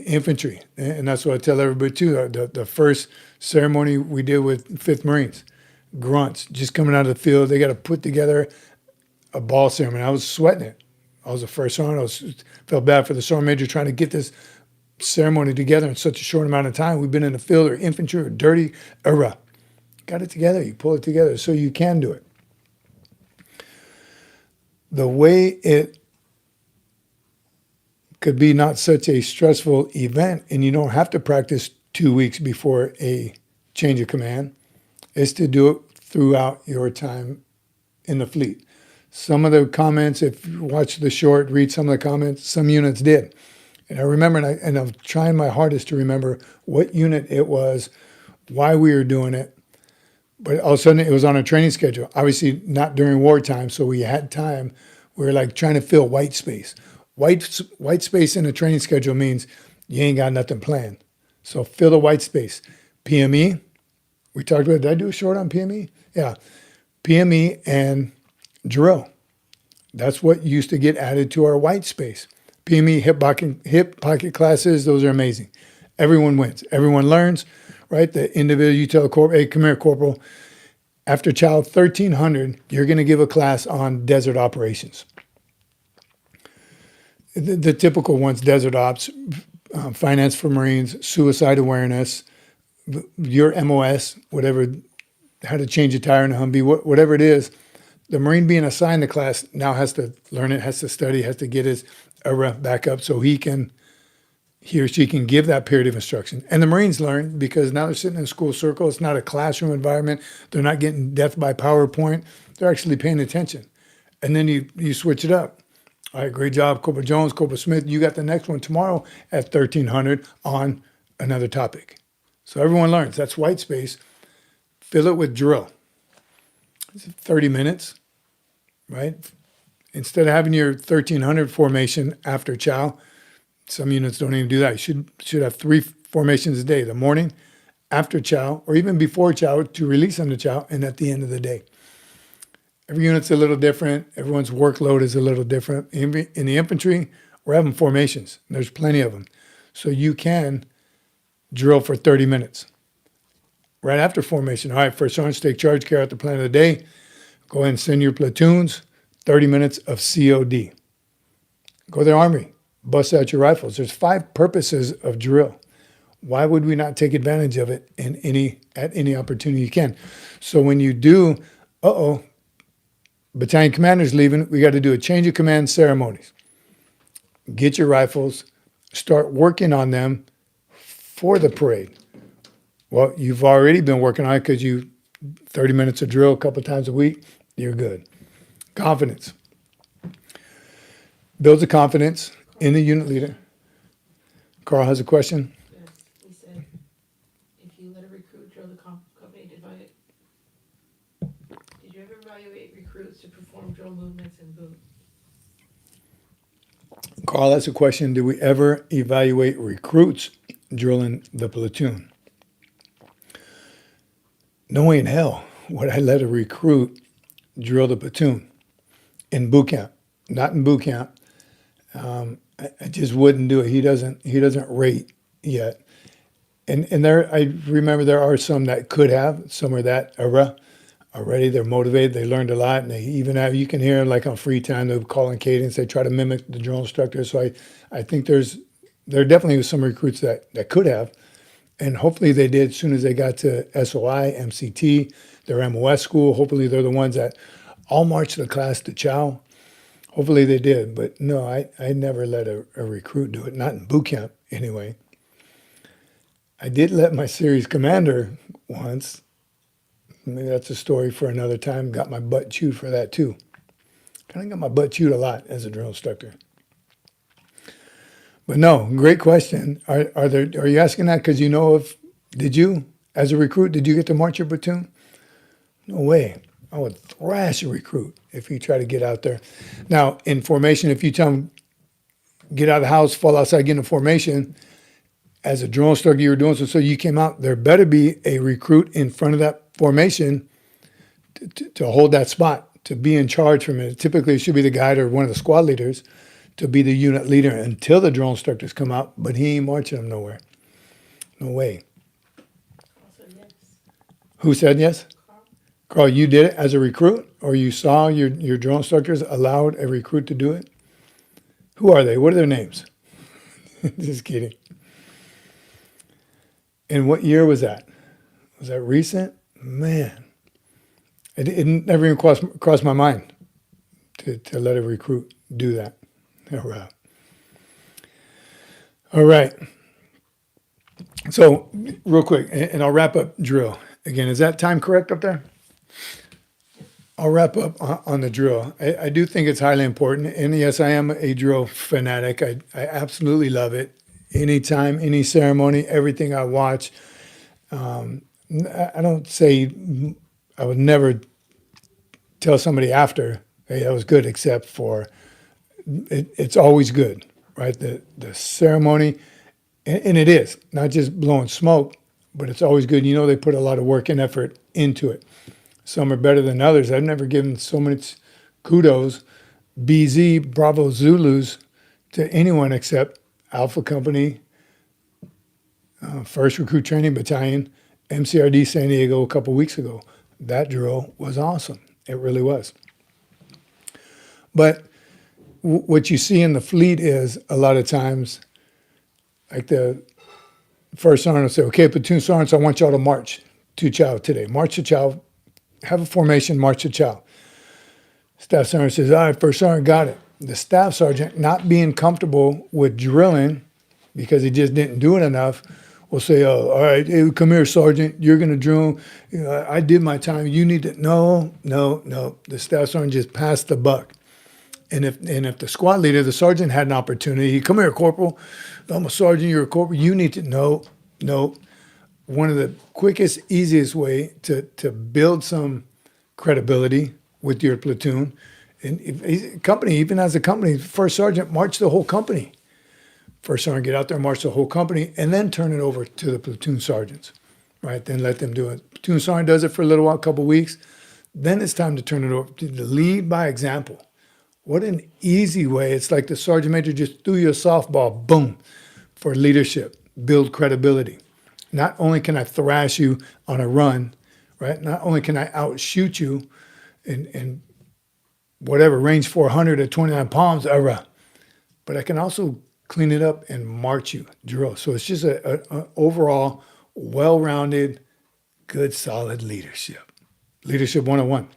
infantry, and that's what I tell everybody too, the first ceremony we did with 5th Marines, grunts, just coming out of the field, they got to put together a ball ceremony. I was sweating it. I was the first sergeant. Felt bad for the sergeant major trying to get this ceremony together in such a short amount of time. We've been in the field or infantry or dirty, got it together. You pull it together so you can do it. The way it could be not such a stressful event and you don't have to practice 2 weeks before a change of command is to do it throughout your time in the fleet. Some of the comments, if you watch the short, read some of the comments, some units did. And I remember, and I'm trying my hardest to remember what unit it was, why we were doing it. But all of a sudden it was on a training schedule. Obviously not during wartime, so we had time. We were like trying to fill white space. White space in a training schedule means you ain't got nothing planned. So fill the white space. PME, we talked about, did I do a short on PME? Yeah. PME and drill. That's what used to get added to our white space. PME, hip pocket classes, those are amazing. Everyone wins. Everyone learns, right? The individual, you tell a corporal, hey, come here, corporal. After child 1300, you're going to give a class on desert operations. The typical ones, desert ops, finance for Marines, suicide awareness, your MOS, whatever, how to change a tire in a Humvee, whatever it is. The Marine being assigned the class now has to learn it, has to study, has to get his URAH back up so he or she can give that period of instruction. And the Marines learn because now they're sitting in a school circle. It's not a classroom environment. They're not getting death by PowerPoint. They're actually paying attention. And then you switch it up. All right, great job, Corporal Jones, Corporal Smith. You got the next one tomorrow at 1300 on another topic. So everyone learns. That's white space. Fill it with drill. It's 30 minutes, right? Instead of having your 1300 formation after chow, some units don't even do that. You should have 3 formations a day, the morning, after chow, or even before chow to release them to chow, and at the end of the day. Every unit's a little different. Everyone's workload is a little different. In the infantry, we're having formations. There's plenty of them. So you can drill for 30 minutes. Right after formation, all right, first sergeants take charge, carry out the plan of the day. Go ahead and send your platoons, 30 minutes of COD. Go to the Army, bust out your rifles. There's 5 purposes of drill. Why would we not take advantage of it at any opportunity you can? So when you do, battalion commander's leaving, we got to do a change of command ceremonies. Get your rifles, start working on them for the parade. Well, you've already been working on it because 30 minutes of drill a couple times a week, you're good. Confidence. Builds a confidence in the unit leader. Carl has a question. Yes, he said, if you let a recruit drill the company divided, did you ever evaluate recruits to perform drill movements in boot? Carl, that's a question. Did we ever evaluate recruits drilling the platoon? No way in hell would I let a recruit drill the platoon in boot camp. Not in boot camp. I just wouldn't do it. He doesn't rate yet. And I remember there are some that could have. Some are that era already. They're motivated. They learned a lot, and they even have. You can hear like on free time they'll call in cadence. They try to mimic the drill instructor. So I think there definitely was some recruits that could have. And hopefully they did as soon as they got to SOI, MCT, their MOS school. Hopefully they're the ones that all marched the class to chow. Hopefully they did. But no, I never let a recruit do it, not in boot camp anyway. I did let my series commander once. Maybe that's a story for another time. Got my butt chewed for that too. Kind of got my butt chewed a lot as a drill instructor. But no, great question. Are you asking that because did you, as a recruit, did you get to march your platoon? No way. I would thrash a recruit if he tried to get out there. Now, in formation, if you tell him, get out of the house, fall outside, get in formation, as a drill instructor you were doing so you came out, there better be a recruit in front of that formation to hold that spot, to be in charge from it. Typically, it should be the guide or one of the squad leaders to be the unit leader until the drill instructors come out, but he ain't marching them nowhere. No way. Also, yes. Who said yes? Carl? Carl, you did it as a recruit, or you saw your drill instructors allowed a recruit to do it? Who are they? What are their names? Just kidding. And what year was that? Was that recent? Man, it never even crossed my mind to let a recruit do that. All right. So real quick, and I'll wrap up drill. Again, is that time correct up there? I'll wrap up on the drill. I do think it's highly important. And yes, I am a drill fanatic. I absolutely love it. Anytime, any ceremony, everything I watch. I don't say, I would never tell somebody after, hey, that was good, except for it's always good, right? The ceremony, and it is, not just blowing smoke, but it's always good. You know, they put a lot of work and effort into it. Some are better than others. I've never given so much kudos, BZ, Bravo Zulus, to anyone except Alpha Company, 1st Recruit Training Battalion, MCRD San Diego a couple weeks ago. That drill was awesome. It really was. But what you see in the fleet is a lot of times, like the first sergeant will say, okay, platoon sergeants, I want y'all to march to chow today. March to chow. Have a formation, march to chow. Staff sergeant says, all right, first sergeant, got it. The staff sergeant, not being comfortable with drilling because he just didn't do it enough, will say, oh, all right, hey, come here, sergeant, you're going to drill. You know, I did my time. You need to, no. The staff sergeant just passed the buck. And if the squad leader, the sergeant had an opportunity, come here, corporal. I'm a sergeant, you're a corporal. You need to, no. One of the quickest, easiest way to build some credibility with your platoon, and if company, even as a company, first sergeant, march the whole company. First sergeant, get out there, march the whole company, and then turn it over to the platoon sergeants, right? Then let them do it. Platoon sergeant does it for a little while, a couple weeks. Then it's time to turn it over to lead by example. What an easy way. It's like the sergeant major just threw you a softball, boom, for leadership, build credibility. Not only can I thrash you on a run, right? Not only can I outshoot you in whatever, range 400 at 29 palms, but I can also clean it up and march you, drill. So it's just an overall well-rounded, good, solid leadership. Leadership 101.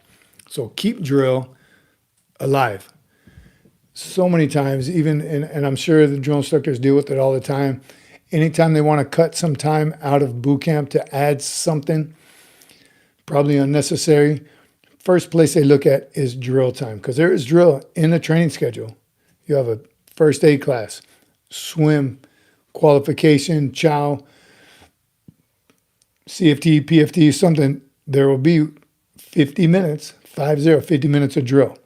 So keep drill alive. So many times, even, and I'm sure the drill instructors deal with it all the time, anytime they want to cut some time out of boot camp to add something, probably unnecessary, first place they look at is drill time, because there is drill in the training schedule. You have a first aid class, swim, qualification, chow, CFT, PFT, something. There will be 50 minutes, 50 minutes of drill.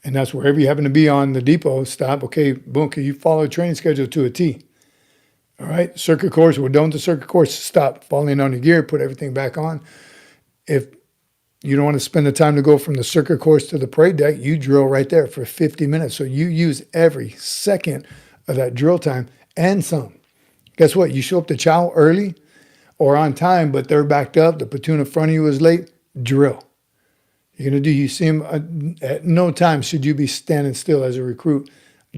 And that's wherever you happen to be on the depot, stop, okay, boom, can you follow a training schedule to a T? All right, circuit course, we're done with the circuit course, stop, falling on your gear, put everything back on. If you don't want to spend the time to go from the circuit course to the parade deck, you drill right there for 50 minutes. So you use every second of that drill time and some. Guess what? You show up to chow early or on time, but they're backed up, the platoon in front of you is late, drill. You're going to do, you see them, at no time should you be standing still as a recruit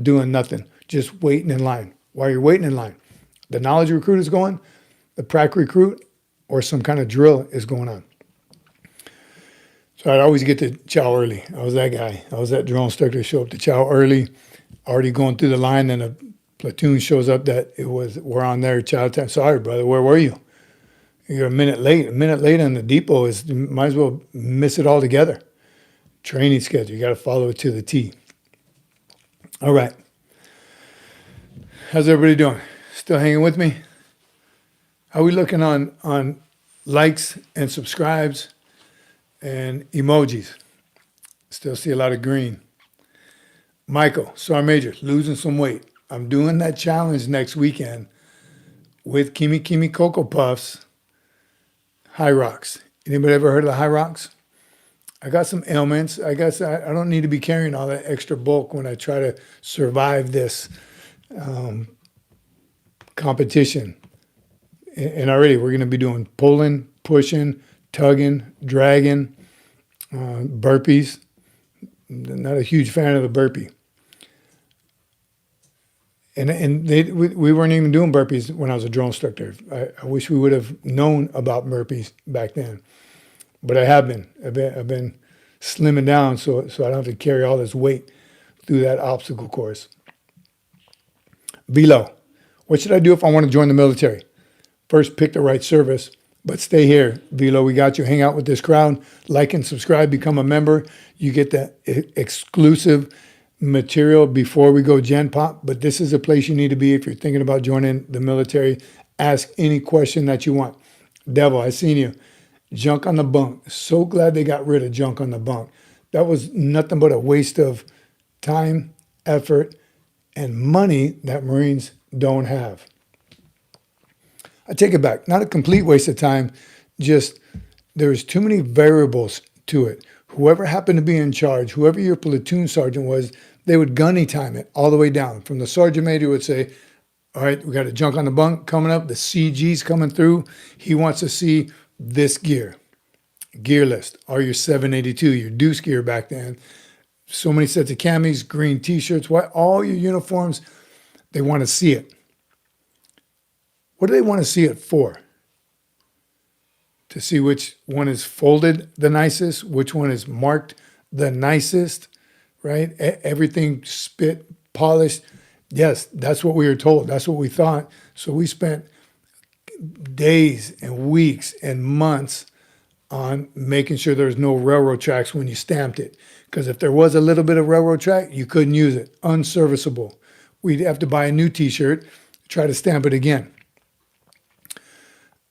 doing nothing, just waiting in line. While you're waiting in line, the knowledge recruit is going, the prac recruit, or some kind of drill is going on. So I'd always get to chow early. I was that guy. I was that drill instructor, show up to chow early, already going through the line, and a platoon shows up that we're on their chow time. Sorry, brother, where were you? You're a minute late. A minute late on the depot is, you might as well miss it altogether. Training schedule, you got to follow it to the T. All right. How's everybody doing? Still hanging with me? How are we looking on likes and subscribes and emojis? Still see a lot of green. Michael, Sergeant Major, losing some weight. I'm doing that challenge next weekend with Kimi Cocoa Puffs, High Rocks. Anybody ever heard of the High Rocks? I got some ailments. I guess I don't need to be carrying all that extra bulk when I try to survive this competition. And already we're going to be doing pulling, pushing, tugging, dragging, burpees. Not a huge fan of the burpee. And we weren't even doing burpees when I was a drill instructor. I wish we would have known about burpees back then. But I have been. I've been slimming down so I don't have to carry all this weight through that obstacle course. Below, what should I do if I want to join the military? First, pick the right service. But stay here, Velo. We got you. Hang out with this crowd. Like and subscribe. Become a member. You get the exclusive material before we go Gen Pop. But this is a place you need to be if you're thinking about joining the military. Ask any question that you want. Devil, I seen you. Junk on the bunk. So glad they got rid of junk on the bunk. That was nothing but a waste of time, effort, and money that Marines don't have. I take it back. Not a complete waste of time, just there's too many variables to it. Whoever happened to be in charge, whoever your platoon sergeant was, they would gunny time it all the way down. From the sergeant major would say, all right, we got a junk on the bunk coming up. The CG's coming through. He wants to see this gear. Gear list. Are your 782, your deuce gear back then. So many sets of camis, green t-shirts, what, all your uniforms, they want to see it. What do they want to see it for? To see which one is folded the nicest, which one is marked the nicest, right? Everything spit, polished. Yes, that's what we were told. That's what we thought. So we spent days and weeks and months on making sure there's no railroad tracks when you stamped it. Because if there was a little bit of railroad track, you couldn't use it. Unserviceable. We'd have to buy a new t-shirt, try to stamp it again.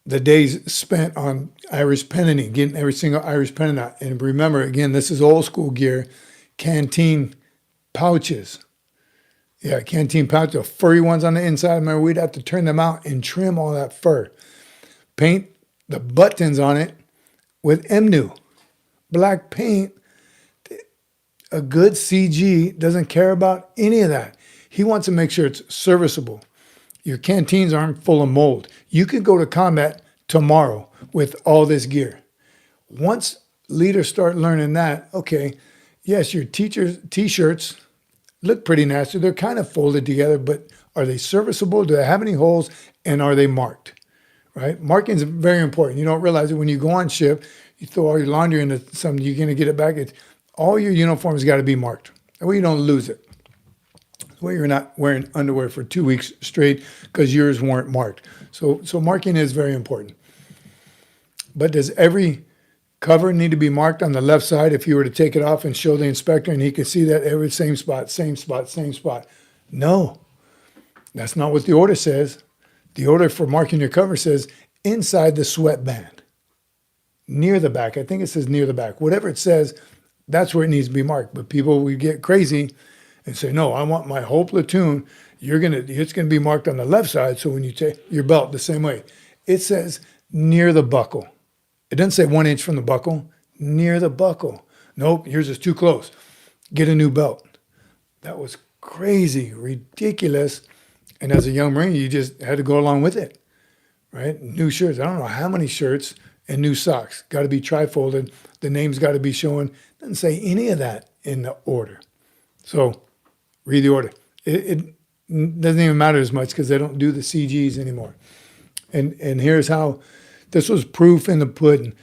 The days spent on Irish penning, getting every single Irish penning out. And remember, again, this is old school gear, canteen pouches. Yeah, canteen pouches, the furry ones on the inside. Remember, we'd have to turn them out and trim all that fur. Paint the buttons on it with MNU, black paint. A good CG doesn't care about any of that. He wants to make sure it's serviceable. Your canteens aren't full of mold. You could go to combat tomorrow with all this gear. Once leaders start learning that, okay, yes, your teachers' t-shirts look pretty nasty. They're kind of folded together, but are they serviceable? Do they have any holes? And are they marked? Right? Marking is very important. You don't realize it when you go on ship, you throw all your laundry into something, you're going to get it back. All your uniforms got to be marked. That way you don't lose it. That way you're not wearing underwear for 2 weeks straight because yours weren't marked. So marking is very important. But does every cover need to be marked on the left side if you were to take it off and show the inspector and he could see that every same spot, same spot, same spot? No, that's not what the order says. The order for marking your cover says inside the sweatband, near the back. I think it says near the back. Whatever it says, that's where it needs to be marked. But people would get crazy and say, no, I want my whole platoon. It's gonna be marked on the left side. So when you take your belt the same way, it says near the buckle. It doesn't say 1 inch from the buckle, near the buckle. Nope, yours is too close. Get a new belt. That was crazy, ridiculous. And as a young Marine, you just had to go along with it, right? New shirts. I don't know how many shirts and new socks. Got to be tri-folded. The name's got to be showing. Doesn't say any of that in the order. So read the order. It doesn't even matter as much because they don't do the CGs anymore. And here's how. This was proof in the pudding.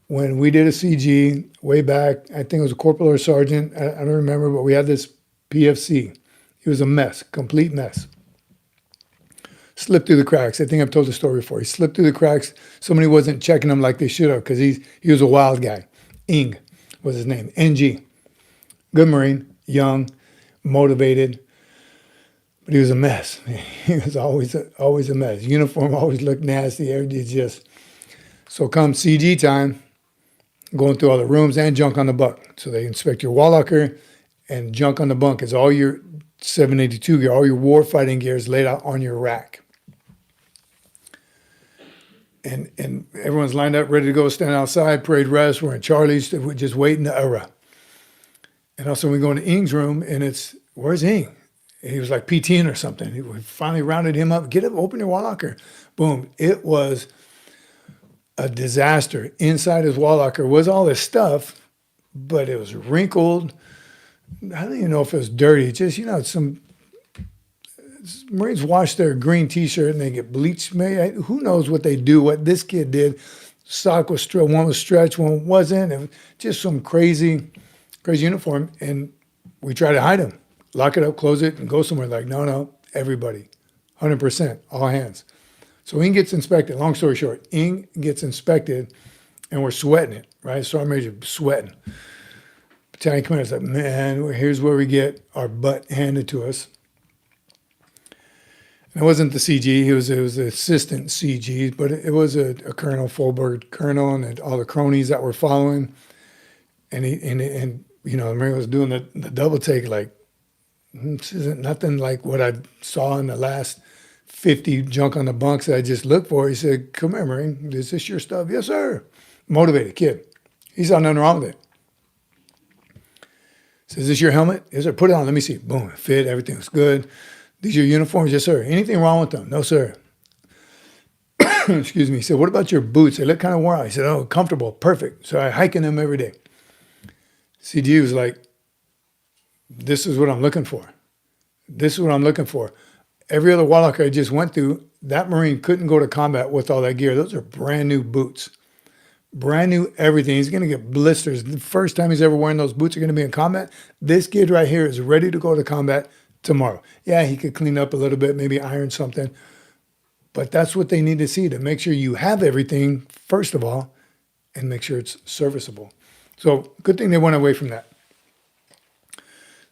When we did a CG way back, I think it was a corporal or a sergeant. I don't remember, but we had this PFC. It was a mess, complete mess. Slipped through the cracks. I think I've told the story before. He slipped through the cracks. Somebody wasn't checking him like they should have because he was a wild guy. Ing was his name. NG. Good Marine, young, motivated, but he was a mess. He was always a mess. Uniform always looked nasty. Everything just. So come CG time, going through all the rooms and junk on the bunk. So they inspect your wall locker, and junk on the bunk is all your 782 gear, all your war fighting gear is laid out on your rack. And everyone's lined up, ready to go, stand outside, parade rest. We're in Charlie's, we're just waiting to URAH. And also we go into Ing's room, and it's, where's Ing? And he was like PTing or something. We finally rounded him up. Get up, open your wall locker. Boom. It was a disaster. Inside his wall locker was all this stuff, but it was wrinkled. I don't even know if it was dirty. Just, some Marines wash their green t-shirt and they get bleached. Maybe, who knows what they do, what this kid did. Sock was one was stretched, one wasn't. And just some crazy uniform. And we try to hide him. Lock it up, close it, and go somewhere. Like, no, everybody. 100%, all hands. So Ing gets inspected. Long story short, Ing gets inspected, and we're sweating it, right? Sergeant Major sweating. Battalion commander's like, man, here's where we get our butt handed to us. And it wasn't the CG; it was the assistant CG, but it was a colonel, full-bird colonel, and all the cronies that were following. And the Marine was doing the double take, like, this isn't nothing like what I saw in the last 50 junk on the bunks that I just looked for. He said, come here, Marine, is this your stuff? Yes, sir. Motivated kid. He saw nothing wrong with it. Says, is this your helmet? Yes, sir. Put it on. Let me see. Boom. It fit. Everything was good. These are your uniforms? Yes, sir. Anything wrong with them? No, sir. Excuse me. He said, what about your boots? They look kind of worn out. He said, oh, comfortable. Perfect. So I hike in them every day. CG was like, this is what I'm looking for. This is what I'm looking for. Every other warlock I just went through, that Marine couldn't go to combat with all that gear. Those are brand new boots. Brand new everything. He's going to get blisters. The first time he's ever wearing those boots are going to be in combat. This kid right here is ready to go to combat tomorrow. Yeah, he could clean up a little bit, maybe iron something. But that's what they need to see, to make sure you have everything, first of all, and make sure it's serviceable. So good thing they went away from that.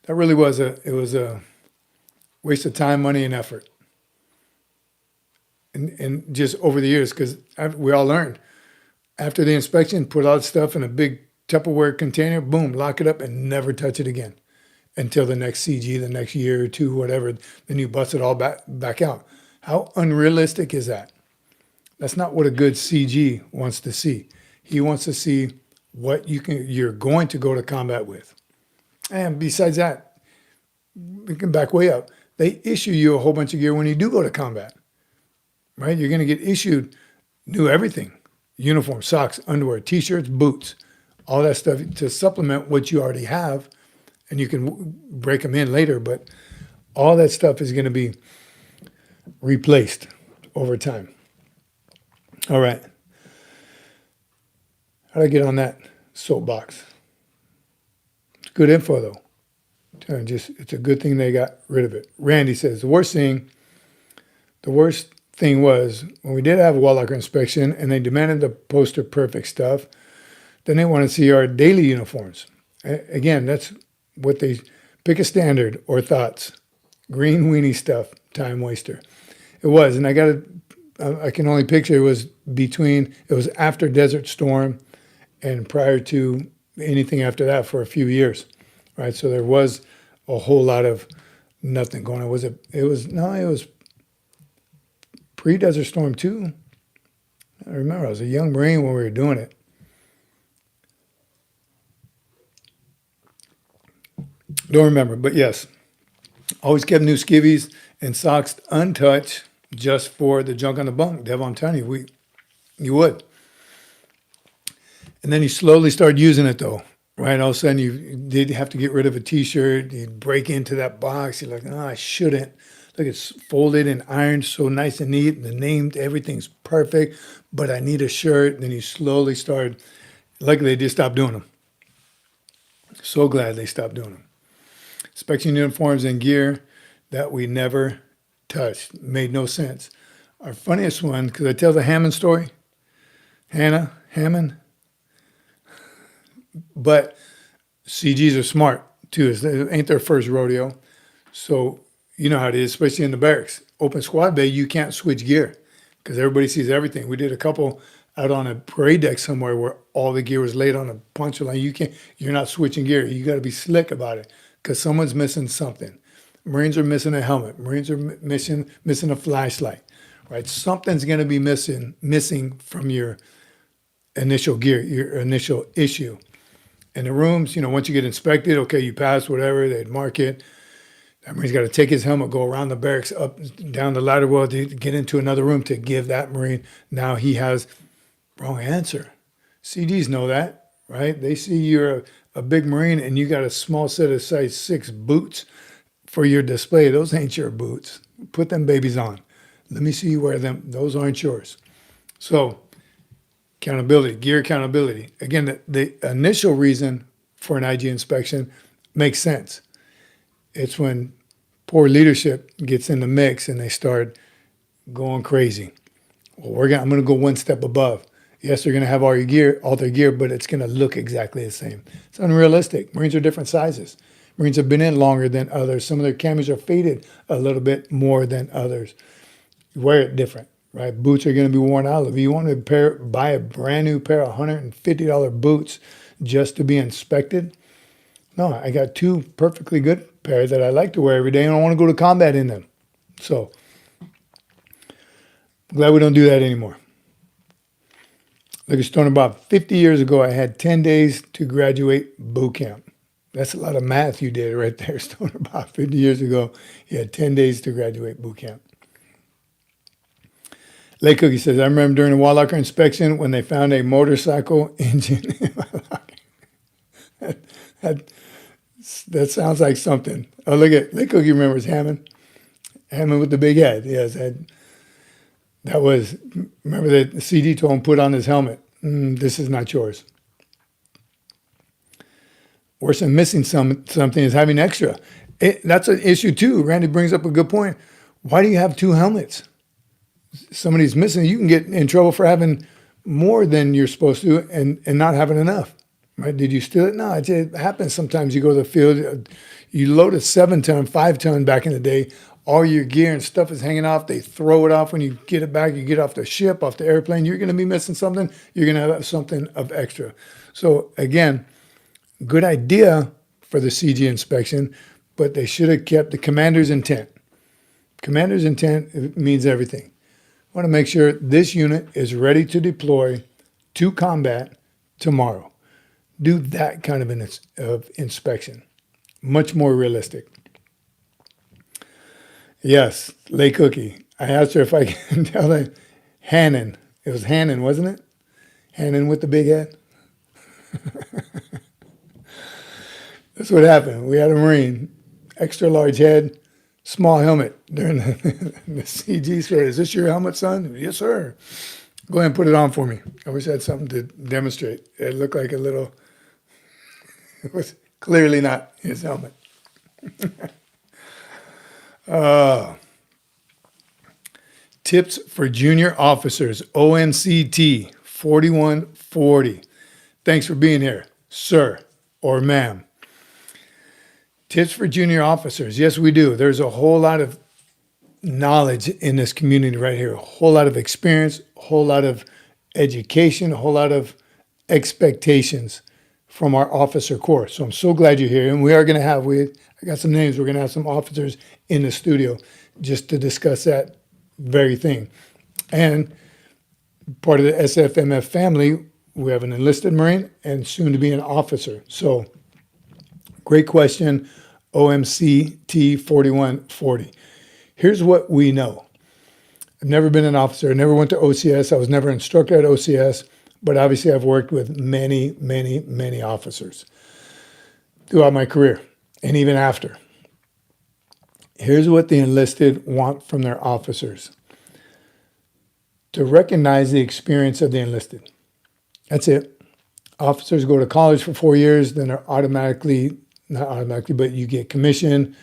That really was a waste of time, money, and effort. And just over the years, because we all learned. After the inspection, put all the stuff in a big Tupperware container, boom, lock it up and never touch it again until the next CG, the next year or two, whatever. Then you bust it all back out. How unrealistic is that? That's not what a good CG wants to see. He wants to see what you're going to go to combat with. And besides that, we can back way up. They issue you a whole bunch of gear when you do go to combat, right? You're going to get issued new everything. Uniform, socks, underwear, T-shirts, boots, all that stuff to supplement what you already have. And you can break them in later, but all that stuff is going to be replaced over time. All right. How'd I get on that soapbox? It's good info, though. It's a good thing they got rid of it. Randy says, the worst thing was when we did have a wall locker inspection and they demanded the poster perfect stuff, then they want to see our daily uniforms. Again, that's what they pick a standard or thoughts. Green weenie stuff, time waster. It was, and I can only picture it was after Desert Storm and prior to anything after that for a few years, right? So there was a whole lot of nothing going on. It was pre-Desert Storm too. I remember I was a young Marine when we were doing it. Don't remember, but yes. Always kept new skivvies and socks untouched just for the junk on the bunk. Devil, I'm telling you, you would. And then you slowly started using it though, right? All of a sudden you did have to get rid of a T-shirt. You'd break into that box. You're like, no, I shouldn't. Look, it's folded and ironed so nice and neat. The name, everything's perfect, but I need a shirt. And then you slowly started, luckily they just stopped doing them. So glad they stopped doing them. Inspection uniforms and gear that we never touched. Made no sense. Our funniest one, because I tell the Hammond story, Hammond, but CGs are smart too. It ain't their first rodeo. So you know how it is, especially in the barracks. Open squad bay, you can't switch gear because everybody sees everything. We did a couple out on a parade deck somewhere where all the gear was laid on a punch line. You're not switching gear. You got to be slick about it because someone's missing something. Marines are missing a helmet. Marines are missing a flashlight, right? Something's going to be missing from your initial gear, your initial issue. And the rooms, once you get inspected, okay, you pass whatever, they'd mark it. That Marine's got to take his helmet, go around the barracks, up, down the ladder well to get into another room to give that Marine. Now he has wrong answer. CDs know that, right? They see you're a big Marine and you got a small set of size 6 boots for your display. Those ain't your boots. Put them babies on. Let me see you wear them. Those aren't yours. So accountability, gear accountability. Again, the initial reason for an IG inspection makes sense. It's when poor leadership gets in the mix and they start going crazy. Well, I'm going to go one step above. Yes, they're going to have all their gear, but it's going to look exactly the same. It's unrealistic. Marines are different sizes. Marines have been in longer than others. Some of their camis are faded a little bit more than others. You wear it different, right? Boots are going to be worn out. If you want to buy a brand new pair of $150 boots just to be inspected, no, I got two perfectly good pairs that I like to wear every day, and I want to go to combat in them. So, I'm glad we don't do that anymore. Look at Stone, about 50 years ago, I had 10 days to graduate boot camp. That's a lot of math you did right there, Stone. About 50 years ago, you had 10 days to graduate boot camp. Lake Cookie says, I remember during the wall locker inspection when they found a motorcycle engine in my locker. That sounds like something. Oh, look at Lake Cookie remembers Hammond. Hammond with the big head. Yes, that was, remember that the CD told him put on his helmet. This is not yours. Worse than missing something is having extra. That's an issue too. Randy brings up a good point. Why do you have two helmets? Somebody's missing. You can get in trouble for having more than you're supposed to and not having enough. Right? Did you steal it? No, it happens sometimes. You go to the field, you load a 7-ton, 5-ton back in the day. All your gear and stuff is hanging off. They throw it off when you get it back. You get off the ship, off the airplane. You're going to be missing something. You're going to have something of extra. So again, good idea for the CG inspection, but they should have kept the commander's intent. Commander's intent means everything. I want to make sure this unit is ready to deploy to combat tomorrow. Do that kind of inspection. Much more realistic. Yes, Lay Cookie. I asked her if I can tell her Hannon. It was Hannon, wasn't it? Hannon with the big head. That's what happened. We had a Marine, extra large head, small helmet during the CG said, is this your helmet, son? Yes, sir. Go ahead and put it on for me. I wish I had something to demonstrate. It looked like a little, it was clearly not his helmet. Tips for junior officers, OMCT 4140. Thanks for being here, sir or ma'am. Tips for junior officers. Yes, we do. There's a whole lot of knowledge in this community right here, a whole lot of experience, a whole lot of education, a whole lot of expectations from our officer corps. So I'm so glad you're here. And we are going to have, I got some names, we're going to have some officers in the studio just to discuss that very thing. And part of the SFMF family, we have an enlisted Marine and soon to be an officer. So great question, OMCT 4140. Here's what we know. I've never been an officer. I never went to OCS. I was never an instructor at OCS, but obviously I've worked with many, many, many officers throughout my career and even after. Here's what the enlisted want from their officers: to recognize the experience of the enlisted. That's it. Officers go to college for 4 years, then they're not automatically, but you get commissioned,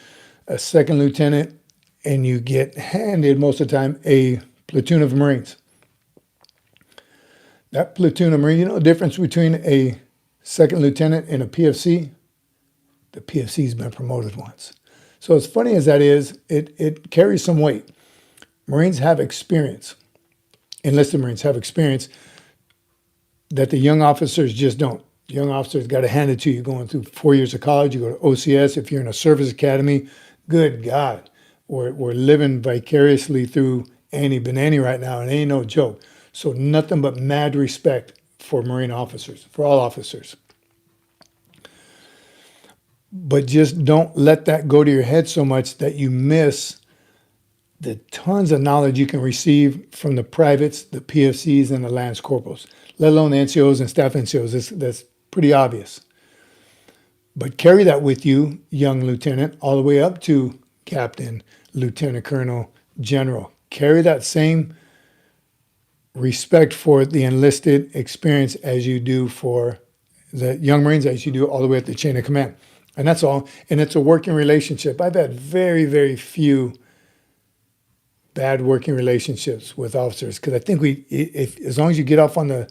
a second lieutenant, and you get handed most of the time a platoon of Marines. That platoon of Marines, you know the difference between a second lieutenant and a PFC? The PFC's been promoted once. So as funny as that is, it carries some weight. Marines have experience. Enlisted Marines have experience that the young officers just don't. Young officers got to hand it to you. Going through 4 years of college, you go to OCS. If you're in a service academy, good God, we're living vicariously through Annie Benanni right now, and it ain't no joke. So nothing but mad respect for Marine officers, for all officers. But just don't let that go to your head so much that you miss the tons of knowledge you can receive from the privates, the PFCs, and the Lance Corporals, let alone the NCOs and staff NCOs. That's pretty obvious. But carry that with you, young lieutenant, all the way up to captain, lieutenant colonel, general. Carry that same respect for the enlisted experience as you do for the young Marines, as you do all the way up the chain of command. And that's all. And it's a working relationship. I've had very, very few bad working relationships with officers, because I think if as long as you get off on the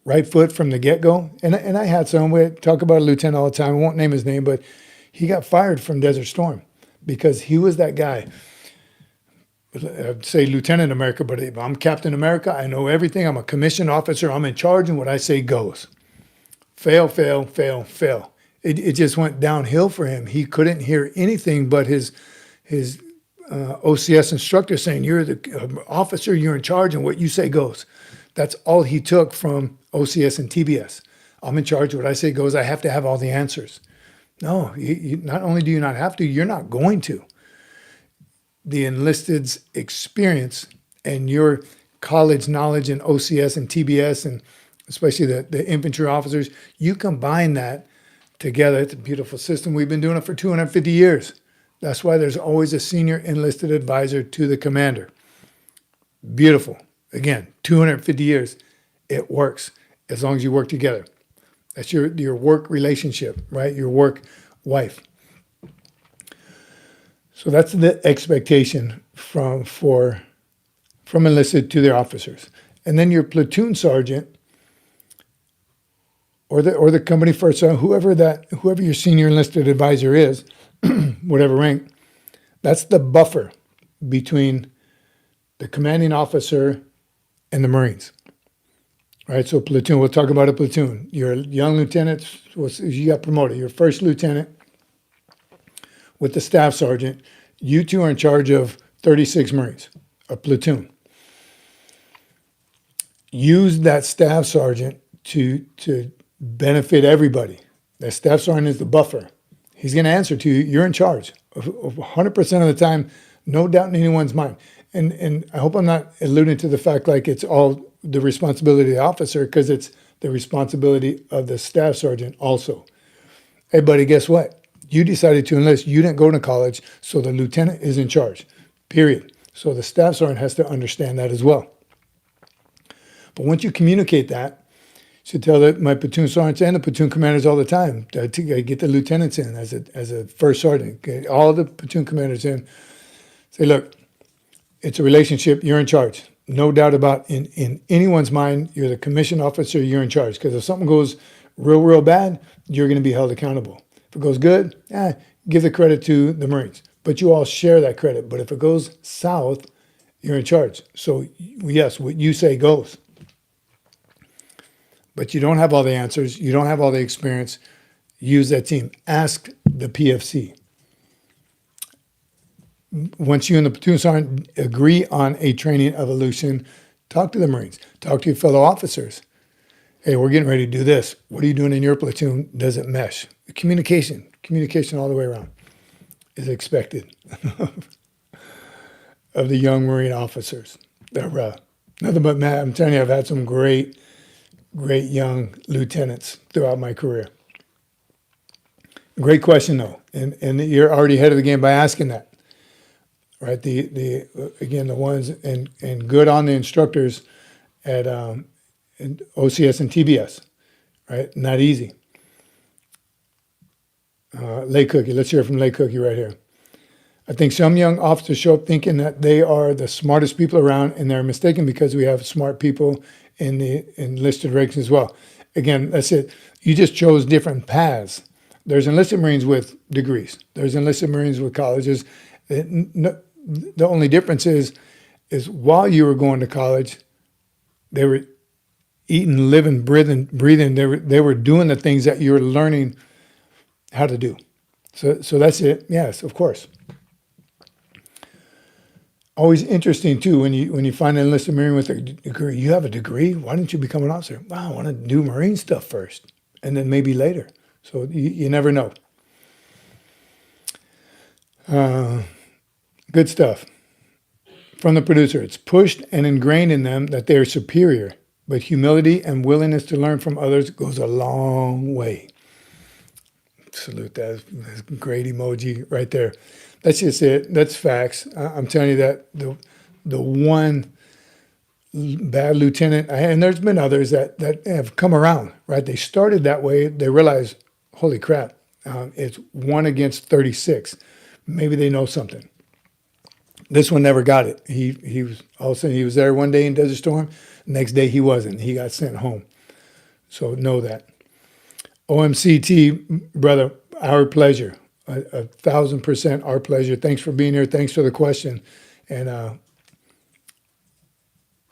right foot from the get-go, and I had some, we talk about a lieutenant all the time, I won't name his name, but he got fired from Desert Storm because he was that guy. I'd say Lieutenant America, but if I'm Captain America, I know everything. I'm a commissioned officer. I'm in charge, and what I say goes. Fail, fail, fail, fail. It just went downhill for him. He couldn't hear anything but his OCS instructor saying, "You're the officer, you're in charge, and what you say goes." That's all he took from OCS and TBS. I'm in charge. What I say goes. I have to have all the answers. No, not only do you not have to, you're not going to. The enlisted's experience and your college knowledge in OCS and TBS, and especially the infantry officers, you combine that together. It's a beautiful system. We've been doing it for 250 years. That's why there's always a senior enlisted advisor to the commander. Beautiful. Again, 250 years. It works as long as you work together. That's your work relationship, right? Your work wife. So that's the expectation from enlisted to their officers. And then your platoon sergeant or the company first sergeant, whoever your senior enlisted advisor is, whatever rank, that's the buffer between the commanding officer and the Marines. Right? So platoon, we'll talk about a platoon. You're a young lieutenant, you got promoted. You're first lieutenant with the staff sergeant. You two are in charge of 36 Marines, a platoon. Use that staff sergeant to benefit everybody. That staff sergeant is the buffer. He's going to answer to you. You're in charge 100% of the time, no doubt in anyone's mind. And I hope I'm not alluding to the fact like it's all the responsibility of the officer, because it's the responsibility of the staff sergeant also. Hey, buddy, guess what? You decided to enlist. You didn't go to college, so the lieutenant is in charge, period. So the staff sergeant has to understand that as well. But once you communicate that, you should tell my platoon sergeants and the platoon commanders all the time to get the lieutenants in as a first sergeant. Get all the platoon commanders in. Say, look, it's a relationship. You're in charge. No doubt about in anyone's mind, you're the commissioned officer, you're in charge. Because if something goes real bad, you're going to be held accountable. If it goes good, give the credit to the Marines. But you all share that credit. But if it goes south, you're in charge. So yes, what you say goes. But you don't have all the answers. You don't have all the experience. Use that team. Ask the PFC. Once you and the platoon sergeant agree on a training evolution, talk to the Marines. Talk to your fellow officers. Hey, we're getting ready to do this. What are you doing in your platoon? Does it mesh? Communication all the way around is expected of the young Marine officers. They're nothing but mad. I'm telling you, I've had some great young lieutenants throughout my career. Great question though, and you're already ahead of the game by asking that. Right, the ones and good on the instructors at OCS and TBS, right? Not easy. Lay Cookie, let's hear from Lay Cookie right here. I think some young officers show up thinking that they are the smartest people around, and they're mistaken because we have smart people in the enlisted ranks as well. Again, that's it. You just chose different paths. There's enlisted Marines with degrees. There's enlisted Marines with colleges. The only difference is while you were going to college, they were eating, living, breathing. They were doing the things that you're learning how to do. So that's it. Yes, of course. Always interesting too when you find an enlisted Marine with a degree. You have a degree. Why didn't you become an officer? Wow, I want to do Marine stuff first, and then maybe later. So you never know. Good stuff. From the producer, it's pushed and ingrained in them that they are superior, but humility and willingness to learn from others goes a long way. Salute that. That's a great emoji right there. That's just it. That's facts. I'm telling you that the one bad lieutenant, and there's been others that have come around, right? They started that way. They realized, holy crap, it's 1 against 36. Maybe they know something. This one never got it. He was all of a sudden he was there one day in Desert Storm. Next day he wasn't. He got sent home. So know that. OMCT, brother, our pleasure. 1,000% our pleasure. Thanks for being here. Thanks for the question. And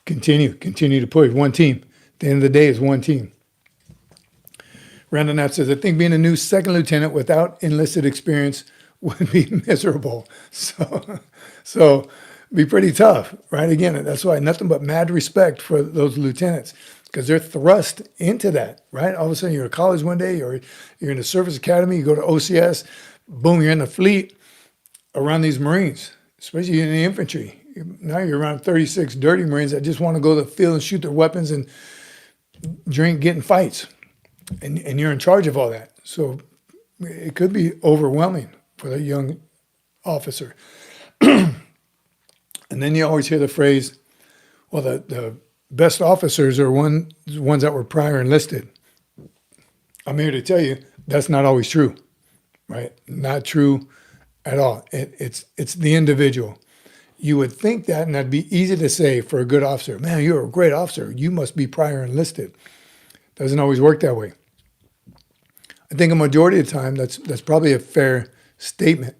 continue to push. One team. At the end of the day, it's one team. Randall Knapp says, I think being a new second lieutenant without enlisted experience would be miserable. So be pretty tough, right? Again, that's why nothing but mad respect for those lieutenants, because they're thrust into that, right? All of a sudden you're at college one day, or you're in the service academy, you go to OCS, boom, you're in the fleet around these Marines, especially in the infantry. Now you're around 36 dirty Marines that just want to go to the field and shoot their weapons and drink, get in fights. And you're in charge of all that. So it could be overwhelming for the young officer. And then you always hear the phrase, well, the best officers are ones that were prior enlisted. I'm here to tell you that's not always true, right? Not true at all. It's the individual. You would think that, and that'd be easy to say for a good officer. Man, you're a great officer. You must be prior enlisted. Doesn't always work that way. I think a majority of the time that's probably a fair statement,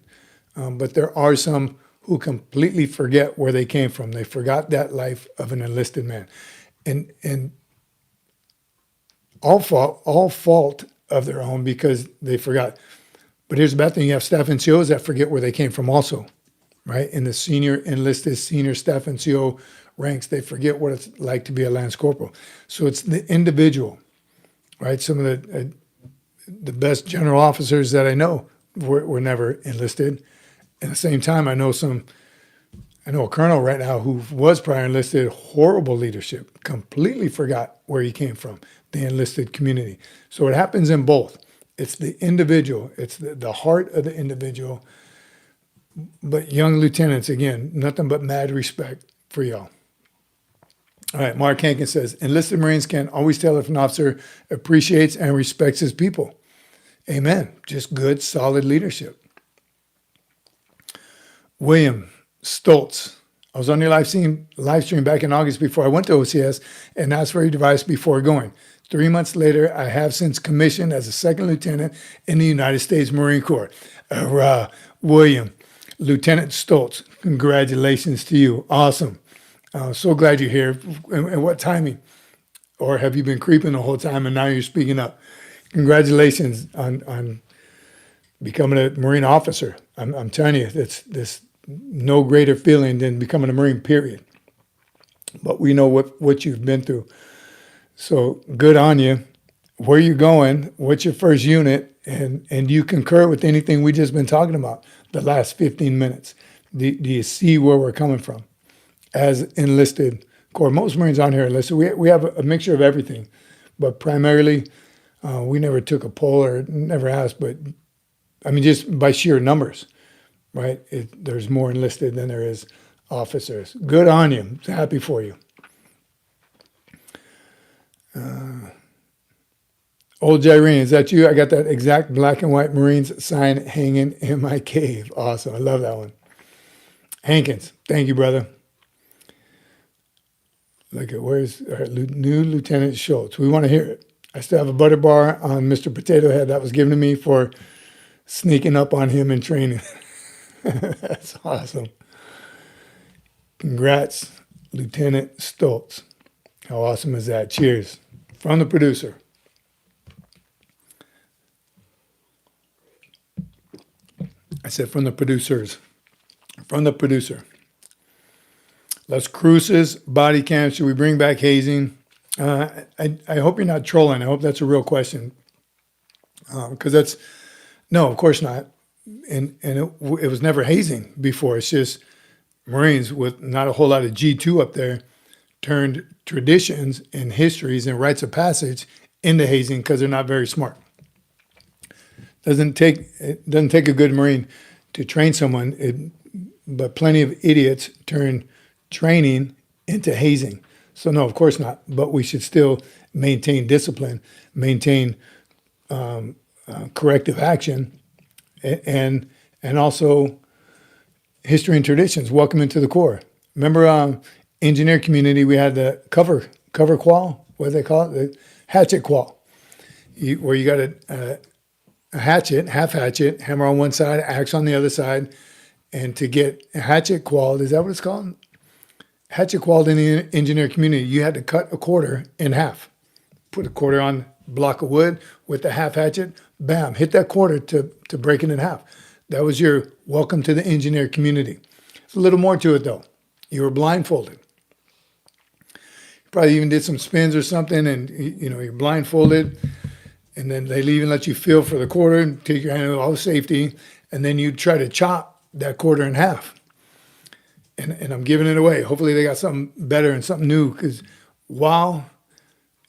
but there are some who completely forget where they came from. They forgot that life of an enlisted man, and all fault of their own because they forgot. But here's the bad thing: you have staff NCOs that forget where they came from, also, right? In the senior enlisted, senior staff NCO ranks, they forget what it's like to be a lance corporal. So it's the individual, right? Some of the best general officers that I know were never enlisted. At the same time, I know a colonel right now who was prior enlisted, horrible leadership, completely forgot where he came from, the enlisted community. So it happens in both. It's the individual. It's the heart of the individual. But young lieutenants, again, nothing but mad respect for y'all. All right, Mark Hankin says, enlisted Marines can always tell if an officer appreciates and respects his people. Amen. Just good, solid leadership. William Stoltz. I was on your live stream back in August before I went to OCS and asked for your advice before going. 3 months later, I have since commissioned as a second lieutenant in the United States Marine Corps. William, Lieutenant Stoltz, congratulations to you. Awesome. So glad you're here. And what timing? Or have you been creeping the whole time and now you're speaking up? Congratulations on becoming a Marine officer. I'm telling you, it's no greater feeling than becoming a Marine, period. But we know what you've been through. So good on you. Where you going? What's your first unit? And you concur with anything we just been talking about the last 15 minutes. Do you see where we're coming from? As enlisted Corps, most Marines on here enlisted. We have a mixture of everything, but primarily we never took a poll or never asked, but I mean, just by sheer numbers, right? There's more enlisted than there is officers. Good on you. Happy for you. Old Jairene, is that you? I got that exact black and white Marines sign hanging in my cave. Awesome. I love that one. Hankins, thank you, brother. Look at where's our new Lieutenant Schultz. We want to hear it. I still have a butter bar on Mr. Potato Head that was given to me for sneaking up on him in training. That's awesome. Congrats, Lieutenant Stoltz. How awesome is that? Cheers. From the producer. I said from the producers. From the producer. Las Cruces, body cam. Should we bring back hazing? I hope you're not trolling. I hope that's a real question. Because no, of course not. And it was never hazing before. It's just Marines with not a whole lot of G2 up there turned traditions and histories and rites of passage into hazing because they're not very smart. It doesn't take a good Marine to train someone, but plenty of idiots turn training into hazing. So no, of course not. But we should still maintain discipline, maintain corrective action, and also history and traditions. Welcome into the Corps. Remember, engineer community, we had the cover qual. What do they call it? The hatchet qual. Where you got a hatchet, half hatchet, hammer on one side, axe on the other side. And to get a hatchet qualled, is that what it's called? Hatchet qualled in the engineer community, you had to cut a quarter in half. Put a quarter on a block of wood with the half hatchet, bam, hit that quarter to break it in half. That was your welcome to the engineer community. There's a little more to it though. You were blindfolded. You probably even did some spins or something, and you're blindfolded, and then they even let you feel for the quarter and take your hand with all the safety, and then you try to chop that quarter in half. And I'm giving it away. Hopefully they got something better and something new, because while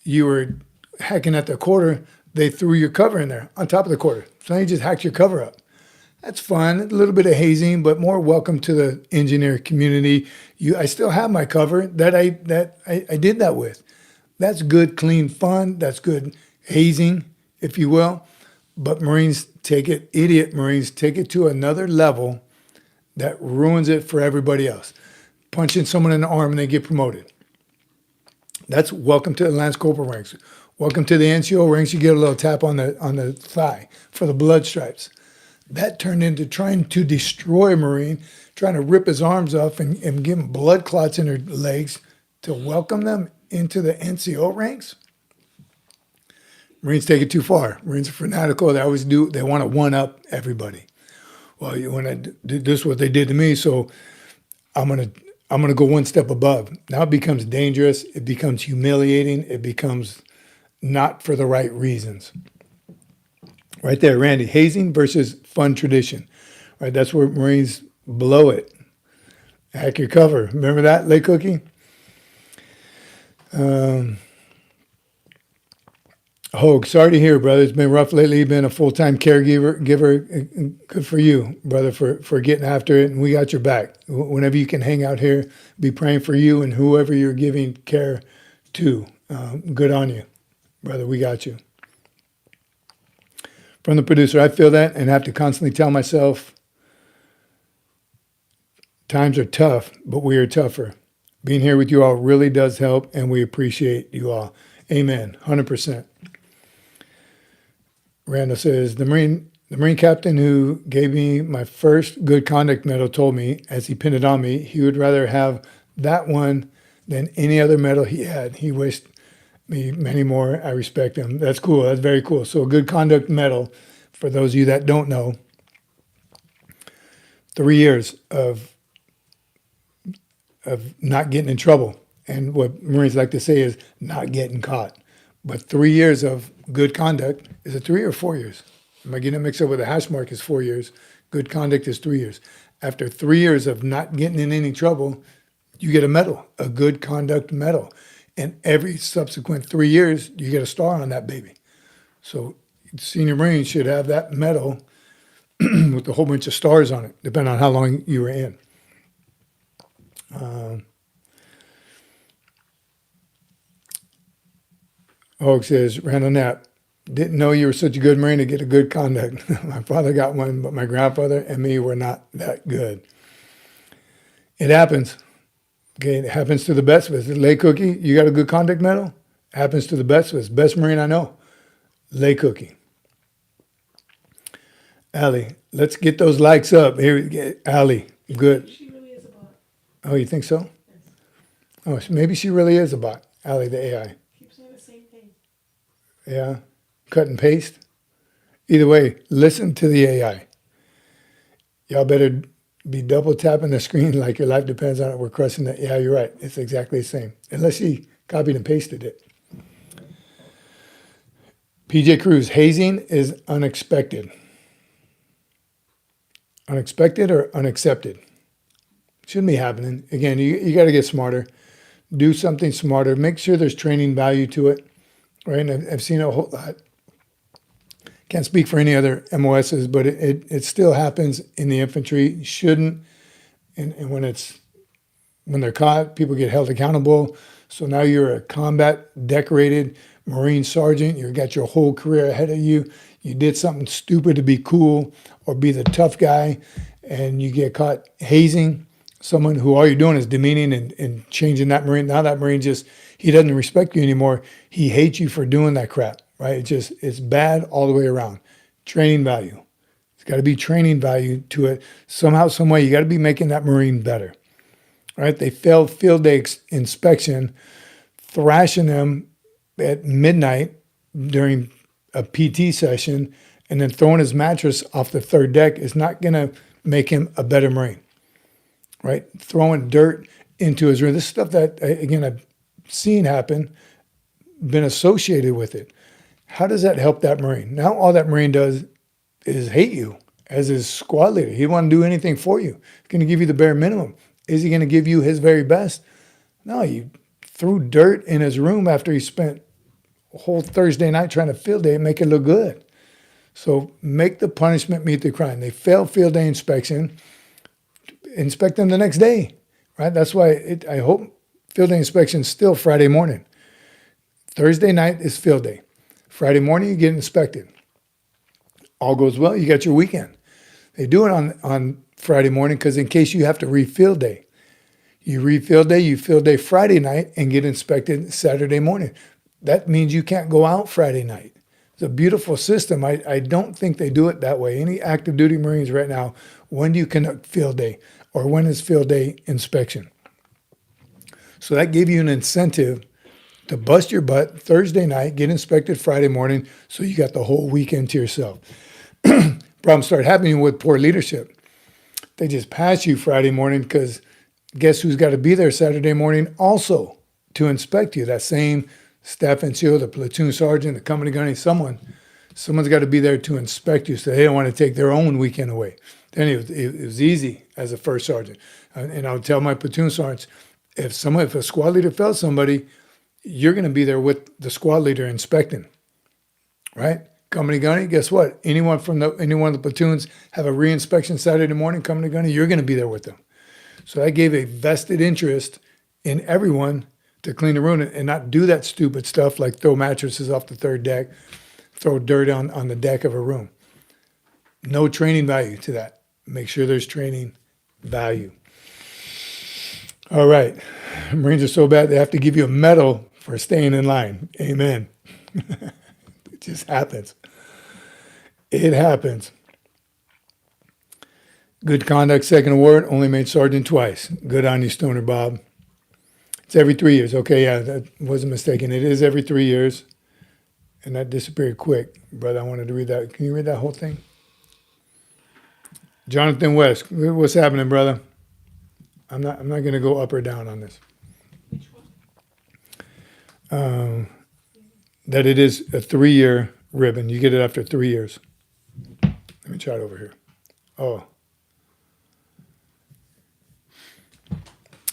you were hacking at the quarter, they threw your cover in there on top of the quarter. So now you just hacked your cover up. That's fun. A little bit of hazing, but more welcome to the engineer community. I still have my cover that I did that with. That's good, clean fun. That's good hazing, if you will. But Marines take it, idiot Marines take it to another level that ruins it for everybody else. Punching someone in the arm and they get promoted. That's welcome to the Lance Corporal ranks. Welcome to the NCO ranks. You get a little tap on the thigh for the blood stripes. That turned into trying to destroy a Marine, trying to rip his arms off and give him blood clots in their legs to welcome them into the NCO ranks. Marines take it too far. Marines are fanatical. They always do. They want to one-up everybody. Well, when I did this, what they did to me, so I'm gonna go one step above. Now it becomes dangerous. It becomes humiliating. It becomes not for the right reasons. Right there, Randy, hazing versus fun tradition. Right, that's where Marines blow it. Hack your cover. Remember that, Lay Cookie? Hogue, sorry to hear, brother. It's been rough lately. You've been a full-time caregiver. Good for you, brother, for getting after it. And we got your back. Whenever you can hang out here, be praying for you and whoever you're giving care to. Good on you, brother. We got you. From the producer, I feel that and have to constantly tell myself times are tough, but we are tougher. Being here with you all really does help, and we appreciate you all. Amen. 100%. Randall says, the Marine captain who gave me my first good conduct medal told me, as he pinned it on me, he would rather have that one than any other medal he had. He wished me many more. I respect him. That's cool. That's very cool. So a good conduct medal, for those of you that don't know, 3 years of not getting in trouble. And what Marines like to say is not getting caught. But 3 years of good conduct, is it 3 or 4 years? Am I getting it mixed up with a hash mark is 4 years. Good conduct is 3 years. After 3 years of not getting in any trouble, you get a medal, a good conduct medal. And every subsequent 3 years, you get a star on that baby. So senior Marines should have that medal with a whole bunch of stars on it, depending on how long you were in. Hogue says, Randall Knapp, didn't know you were such a good Marine to get a good conduct. My father got one, but my grandfather and me were not that good. It happens. Okay, it happens to the best of us. Lay Cookie, you got a good conduct medal? Happens to the best of us. Best Marine I know. Lay Cookie. Allie, let's get those likes up. Here we go. Allie, good. She really is a bot. Oh, you think so? Yes. Oh, maybe she really is a bot. Allie, the AI. Keeps saying the same thing. Yeah, cut and paste. Either way, listen to the AI. Y'all better be double tapping the screen like your life depends on it. We're crushing it. Yeah, you're right. It's exactly the same. Unless she copied and pasted it. PJ Cruz, hazing is unexpected. Unexpected or unaccepted? Shouldn't be happening. Again, you got to get smarter. Do something smarter. Make sure there's training value to it. Right? And I've seen it a whole lot. Can't speak for any other MOSs, but it still happens in the infantry. Shouldn't. And when they're caught, people get held accountable. So now you're a combat decorated Marine sergeant. You've got your whole career ahead of you. You did something stupid to be cool or be the tough guy, and you get caught hazing someone who all you're doing is demeaning and changing that Marine. Now that Marine he doesn't respect you anymore. He hates you for doing that crap, right? It's bad all the way around. Training value. It's got to be training value to it. Somehow, some way, you got to be making that Marine better, right? They failed field day inspection, thrashing them at midnight during a PT session, and then throwing his mattress off the third deck is not going to make him a better Marine, right? Throwing dirt into his room. This is stuff that, again, I've seen happen, been associated with it. How does that help that Marine? Now all that Marine does is hate you as his squad leader. He won't do anything for you. He's going to give you the bare minimum. Is he going to give you his very best? No, you threw dirt in his room after he spent a whole Thursday night trying to field day and make it look good. So make the punishment meet the crime. They failed field day inspection. Inspect them the next day, right? That's why I hope field day inspection is still Friday morning. Thursday night is field day. Friday morning, you get inspected. All goes well, you got your weekend. They do it on Friday morning because in case you have to re-field day. You re-field day, you field day Friday night and get inspected Saturday morning. That means you can't go out Friday night. It's a beautiful system. I don't think they do it that way. Any active duty Marines right now, when do you conduct field day? Or when is field day inspection? So that gave you an incentive to bust your butt Thursday night, get inspected Friday morning, so you got the whole weekend to yourself. Problems start happening with poor leadership. They just pass you Friday morning because guess who's got to be there Saturday morning also to inspect you? That same staff NCO, the platoon sergeant, the company gunny, someone's got to be there to inspect you, so they don't want to take their own weekend away. Then it was easy as a first sergeant. And I'll tell my platoon sergeants, if a squad leader fails somebody, you're going to be there with the squad leader inspecting, right? Company gunny, guess what? Any one of the platoons have a re-inspection Saturday morning, company gunny, you're going to be there with them. So I gave a vested interest in everyone to clean the room and not do that stupid stuff like throw mattresses off the third deck, throw dirt on the deck of a room. No training value to that. Make sure there's training value. All right. Marines are so bad they have to give you a medal for staying in line. Amen. It just happens. It happens. Good conduct, second award, only made sergeant twice. Good on you, Stoner Bob. It's every 3 years. Okay, yeah, that wasn't mistaken. It is every 3 years. And that disappeared quick. Brother, I wanted to read that. Can you read that whole thing? Jonathan West, what's happening, brother? I'm not going to go up or down on this. Which one? That it is a 3-year ribbon. You get it after 3 years. Let me try it over here. Oh.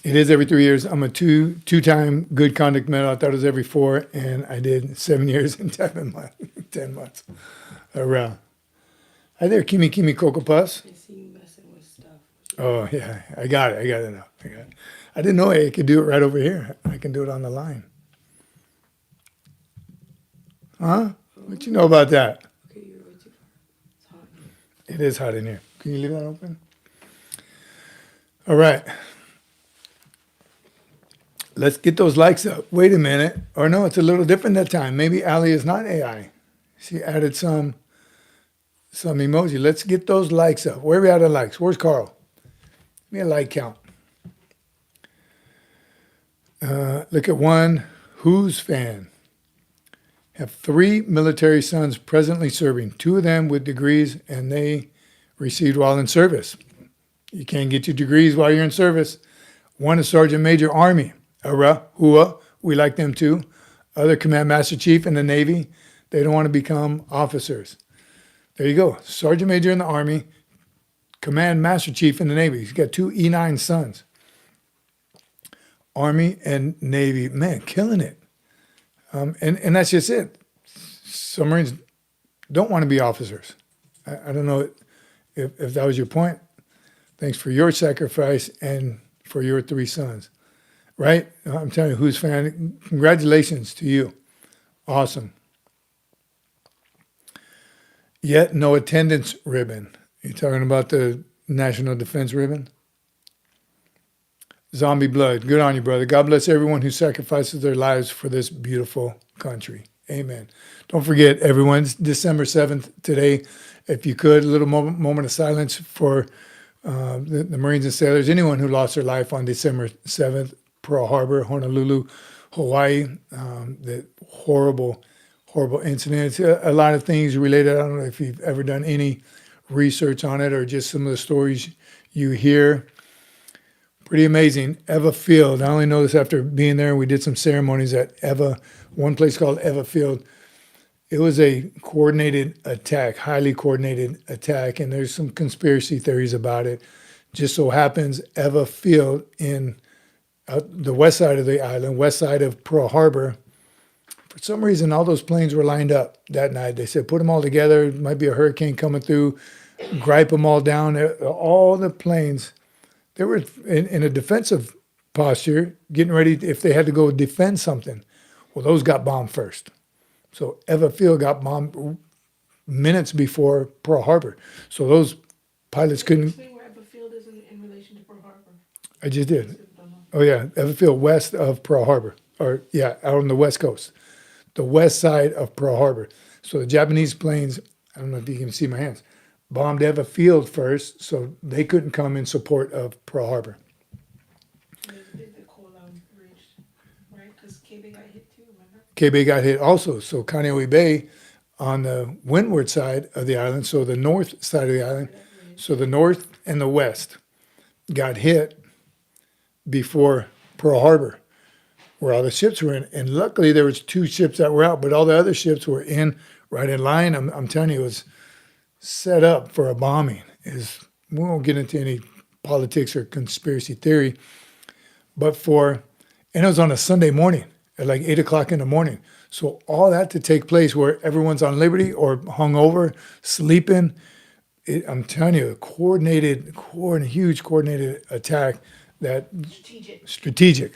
It is every 3 years. I'm a two-time good conduct medal. I thought it was every 4, and I did 7 years and 10 months. Around. Hi there, Kimi Cocoa Puffs. I see you messing with stuff. Oh, yeah. I got it now. I didn't know I could do it right over here. I can do it on the line. Huh? What you know about that? Okay, you're way too far. It's hot in here. It is hot in here. Can you leave that open? All right. Let's get those likes up. Wait a minute. Or no, it's a little different that time. Maybe Allie is not AI. She added some emoji. Let's get those likes up. Where are we at of likes? Where's Carl? Give me a like count. Look at one. Who's fan? Have 3 military sons presently serving. 2 of them with degrees, and they received while in service. You can't get your degrees while you're in service. One is Sergeant Major Army. URAH, we like them too. Other Command Master Chief in the Navy. They don't want to become officers. There you go. Sergeant Major in the Army, Command Master Chief in the Navy. He's got 2 E9 sons. Army and Navy, man, killing it. And that's just it. Some Marines don't want to be officers. I don't know if that was your point. Thanks for your sacrifice and for your 3 sons. Right? I'm telling you, who's fan? Congratulations to you. Awesome. Yet no attendance ribbon. You're talking about the National Defense Ribbon. Zombie Blood. Good on you, brother. God bless everyone who sacrifices their lives for this beautiful country. Amen. Don't forget, everyone, it's December 7th today. If you could, a little moment of silence for the Marines and sailors, anyone who lost their life on December 7th, Pearl Harbor, Honolulu, Hawaii. The horrible incidents. A lot of things related. I don't know if you've ever done any research on it or just some of the stories you hear. Pretty amazing. Eva Field. I only know this after being there. We did some ceremonies at Eva, one place called Eva Field. It was a coordinated attack, highly coordinated attack, and there's some conspiracy theories about it. Just so happens Eva Field in the west side of the island, west side of Pearl Harbor, for some reason, all those planes were lined up that night. They said, put them all together. It might be a hurricane coming through, gripe them all down. All the planes, they were in a defensive posture, getting ready if they had to go defend something. Well, those got bombed first. So Eva Field got bombed minutes before Pearl Harbor. So those pilots couldn't. Explain where Eva Field is in relation to Pearl Harbor. I just did. Oh, yeah. Eva Field west of Pearl Harbor. Or, yeah, out on the west coast. The west side of Pearl Harbor. So the Japanese planes, I don't know if you can see my hands, bombed Eva Field first, so they couldn't come in support of Pearl Harbor. They did the Kolan Ridge, right? Because K-Bay got hit too, remember? K-Bay got hit also. So Kaneohe Bay on the windward side of the island, so the north side of the island, so the north and the west got hit before Pearl Harbor, where all the ships were in. And luckily there was 2 ships that were out, but all the other ships were right in line. I'm telling you, it was set up for a bombing. We won't get into any politics or conspiracy theory, but and it was on a Sunday morning at like 8 o'clock in the morning. So all that to take place where everyone's on liberty or hungover, sleeping, I'm telling you, a huge coordinated attack that strategic,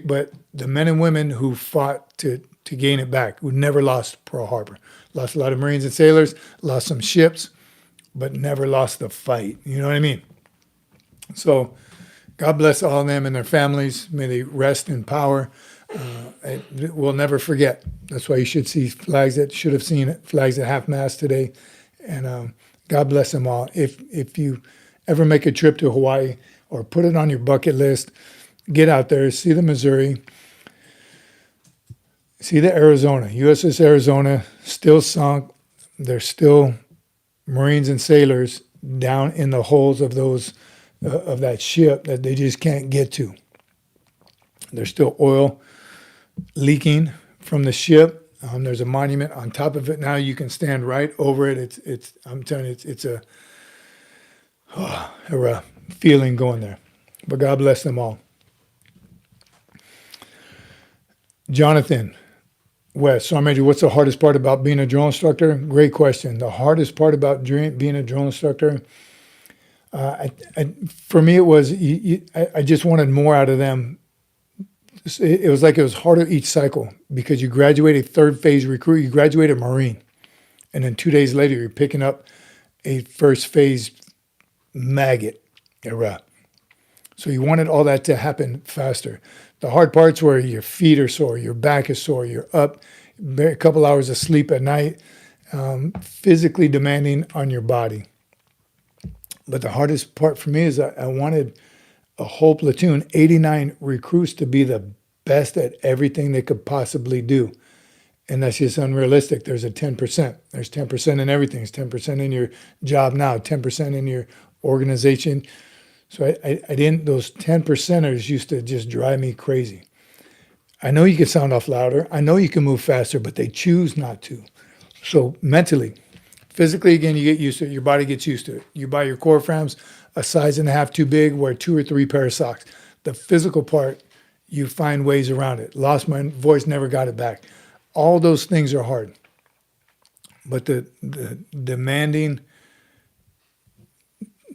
but the men and women who fought to gain it back, who never lost Pearl Harbor. Lost a lot of Marines and sailors, lost some ships, but never lost the fight. You know what I mean? So God bless all of them and their families. May they rest in power. We'll never forget. That's why you should see flags at half-mast today. And God bless them all. If you ever make a trip to Hawaii or put it on your bucket list, get out there, see the Missouri, see the Arizona, USS Arizona, still sunk. There's still Marines and sailors down in the holes of that ship that they just can't get to. There's still oil leaking from the ship. There's a monument on top of it now. You can stand right over it. I'm telling you, it's a feeling going there. But God bless them all. Jonathan West, Sergeant Major, what's the hardest part about being a drill instructor? Great question. The hardest part about being a drill instructor, for me, it was I just wanted more out of them. It was like it was harder each cycle because you graduated 3rd phase recruit, you graduated Marine, and then 2 days later you're picking up a 1st phase maggot era. So you wanted all that to happen faster. The hard parts were your feet are sore, your back is sore, you're up, a couple hours of sleep at night, physically demanding on your body. But the hardest part for me is I wanted a whole platoon, 89 recruits, to be the best at everything they could possibly do. And that's just unrealistic. There's a 10%. There's 10% in everything. It's 10% in your job now, 10% in your organization. So I didn't, those 10%ers used to just drive me crazy. I know you can sound off louder. I know you can move faster, but they choose not to. So mentally, physically, again, you get used to it. Your body gets used to it. You buy your core frames a size and a half too big, wear 2 or 3 pair of socks. The physical part, you find ways around it. Lost my voice, never got it back. All those things are hard. But the demanding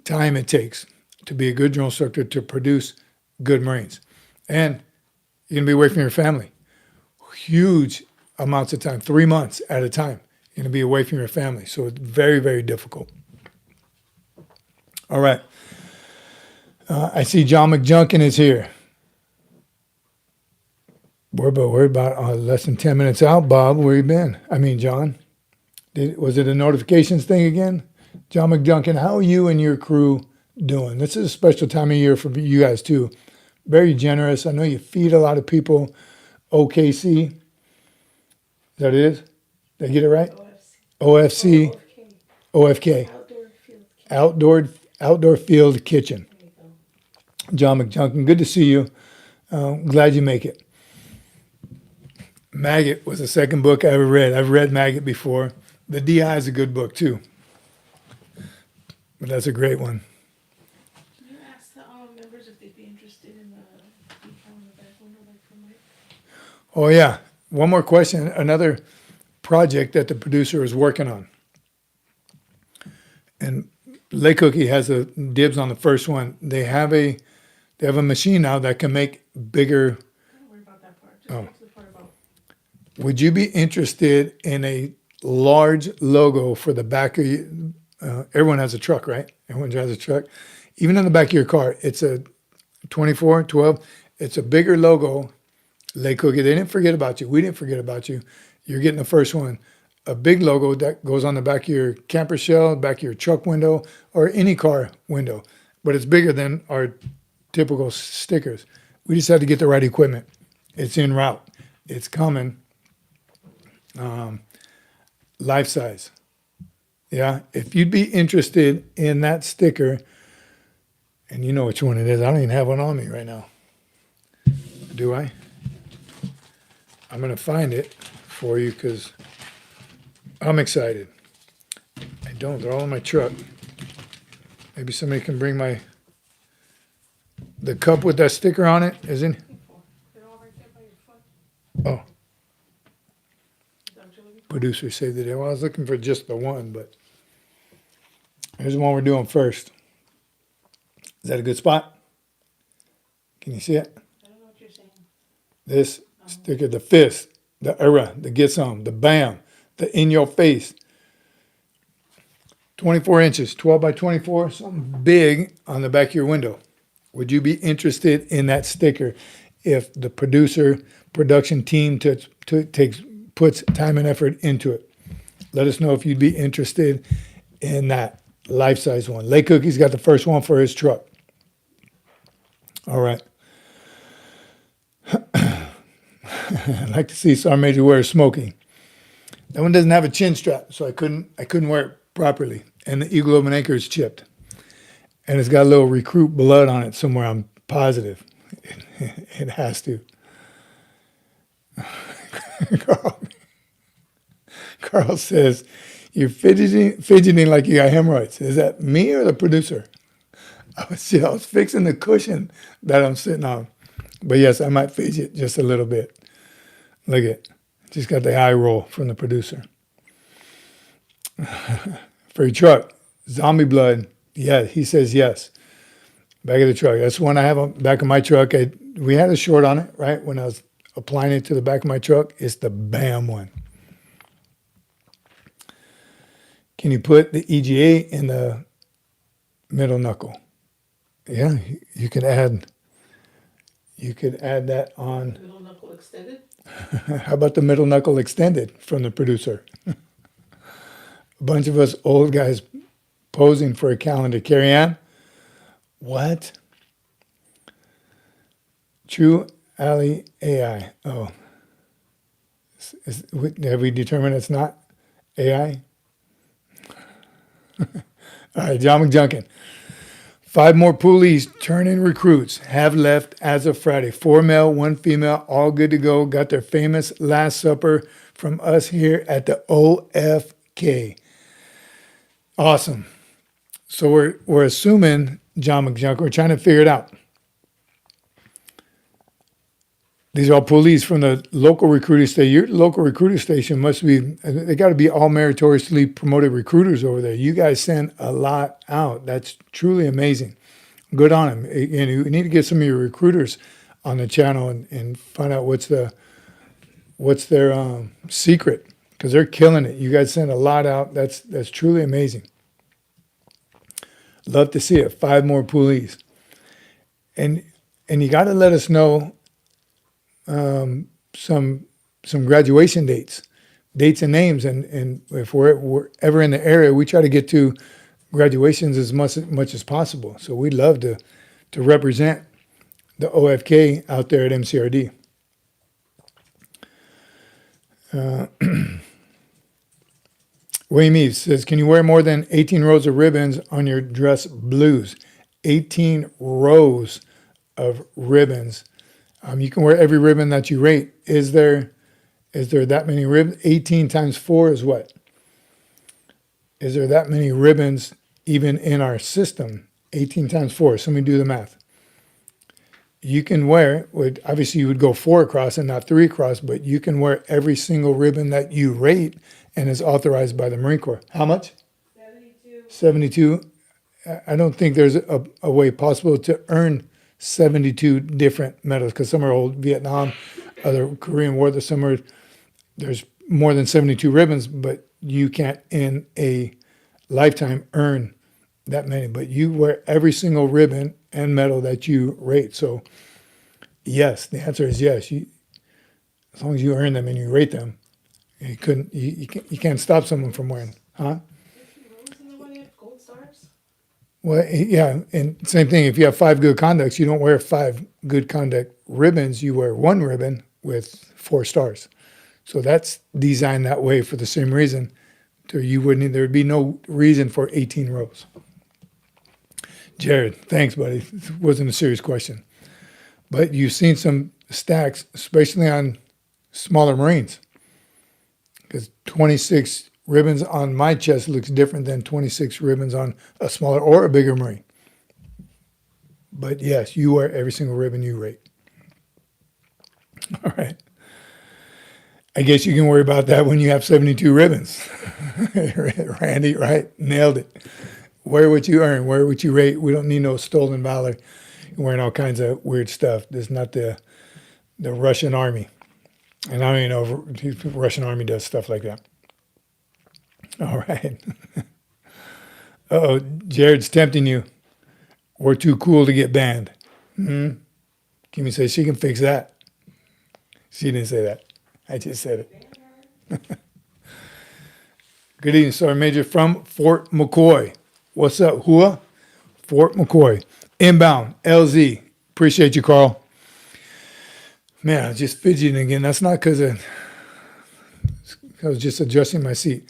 time it takes to be a good drill instructor to produce good Marines. And you're going to be away from your family. Huge amounts of time, 3 months at a time. You're going to be away from your family. So it's very, very difficult. All right. I see John McJunkin is here. We're about less than 10 minutes out. Bob, where you been? I mean, John. Was it a notifications thing again? John McJunkin, how are you and your crew doing? This is a special time of year for you guys too. Very generous. I know you feed a lot of people. OKC. Is that what it is? Did I get it right? OFC. OFC. OFK. Outdoor Field Kitchen. There you go. John McJunkin, good to see you. Glad you make it. Maggot was the second book I ever read. I've read Maggot before. The DI is a good book too. But that's a great one. Can you ask the members if they'd be interested in the decal on the back window, like for Mike? Oh yeah. One more question. Another project that the producer is working on. And Lake Cookie has a dibs on the first one. They have a machine now that can make bigger. Don't worry about that part. Just Oh. get to the part about. Would you be interested in a large logo for the back of you? Everyone has a truck, right? Everyone drives a truck. Even on the back of your car, it's a 2412. It's a bigger logo. Lake Cookie, they didn't forget about you. We didn't forget about you. You're getting the first one. A big logo that goes on the back of your camper shell, back of your truck window, or any car window. But it's bigger than our typical stickers. We just had to get the right equipment. It's en route. It's coming. Life size. Yeah, if you'd be interested in that sticker, and you know which one it is. I don't even have one on me right now. Do I? I'm going to find it for you because I'm excited. I don't. They're all in my truck. Maybe somebody can bring the cup with that sticker on it, isn't it? They're all right there by your foot. Oh, Is that what you're looking for? producer saved it. Well, I was looking for just the one, but here's the one we're doing first. Is that a good spot? Can you see it? I don't know what you're saying. This sticker, the fist, the URAH, the get some, the bam, the in your face. 24 inches, 12 by 24, something big on the back of your window. Would you be interested in that sticker if the production team puts time and effort into it? Let us know if you'd be interested in that life-size one. Lake Cookie's got the first one for his truck. All right. I'd like to see Sergeant Major Ware smoking. That one doesn't have a chin strap, so I couldn't wear it properly. And the Eagle of an Anchor is chipped. And it's got a little recruit blood on it somewhere, I'm positive. It has to. Carl says, you're fidgeting like you got hemorrhoids. Is that me or the producer? I was fixing the cushion that I'm sitting on. But yes, I might fidget just a little bit. Look at, just got the eye roll from the producer. For your truck, zombie blood. Yeah, he says yes. Back of the truck. That's the one I have on the back of my truck. We had a short on it, right? When I was applying it to the back of my truck. It's the BAM one. Can you put the EGA in the middle knuckle? Yeah, you could add that on. Middle knuckle extended? How about the middle knuckle extended from the producer? A bunch of us old guys posing for a calendar. Carry on? What? True Alley AI. Oh. Have we determined it's not AI? All right, John McJunkin. 5 more Poolees turn-in recruits have left as of Friday. 4 male, 1 female, all good to go. Got their famous Last Supper from us here at the OFK. Awesome. So we're assuming, John McJunkin, we're trying to figure it out. These are all Poolees from the local recruiting station. Your local recruiting station must be, they got to be all meritoriously promoted recruiters over there. You guys send a lot out. That's truly amazing. Good on them. And you need to get some of your recruiters on the channel and find out what's their secret, because they're killing it. You guys send a lot out. That's truly amazing. Love to see it. 5 more Poolees. And you got to let us know some graduation dates and names. And if we're ever in the area, we try to get to graduations as much as possible. So we'd love to represent the OFK out there at MCRD. William Eves says, can you wear more than 18 rows of ribbons on your dress blues? 18 rows of ribbons. You can wear every ribbon that you rate. Is there that many ribbons? 18 times 4 is what? Is there that many ribbons even in our system? 18 times 4. Somebody do the math. You can wear, obviously you would go 4 across and not 3 across, but you can wear every single ribbon that you rate and is authorized by the Marine Corps. How much? 72. 72. I don't think there's a way possible to earn 72 different medals, because some are old Vietnam, other Korean War, there's more than 72 ribbons, but you can't in a lifetime earn that many. But you wear every single ribbon and medal that you rate. So yes, the answer is yes. As long as you earn them and you rate them, you can't stop someone from wearing, huh? 50 rows in the one you have gold stars? Well, yeah, and same thing. If you have 5 good conducts, you don't wear 5 good conduct ribbons. You wear 1 ribbon with 4 stars. So that's designed that way for the same reason. There'd be no reason for 18 rows. Jared, thanks, buddy. It wasn't a serious question. But you've seen some stacks, especially on smaller Marines. Because 26 ribbons on my chest looks different than 26 ribbons on a smaller or a bigger Marine. But yes, you wear every single ribbon you rate. All right. I guess you can worry about that when you have 72 ribbons. Randy, right? Nailed it. Wear what you earn, wear what you rate. We don't need no stolen valor. You're wearing all kinds of weird stuff. This is not the Russian army. And I don't even know if the Russian army does stuff like that. All right. Uh-oh, Jared's tempting you. We're too cool to get banned. Kimmy says she can fix that. She didn't say that. I just said it. Good evening, Sergeant Major from Fort McCoy. What's up, Hua? Fort McCoy. Inbound, LZ. Appreciate you, Carl. Man, I was just fidgeting again. That's not because I was just adjusting my seat.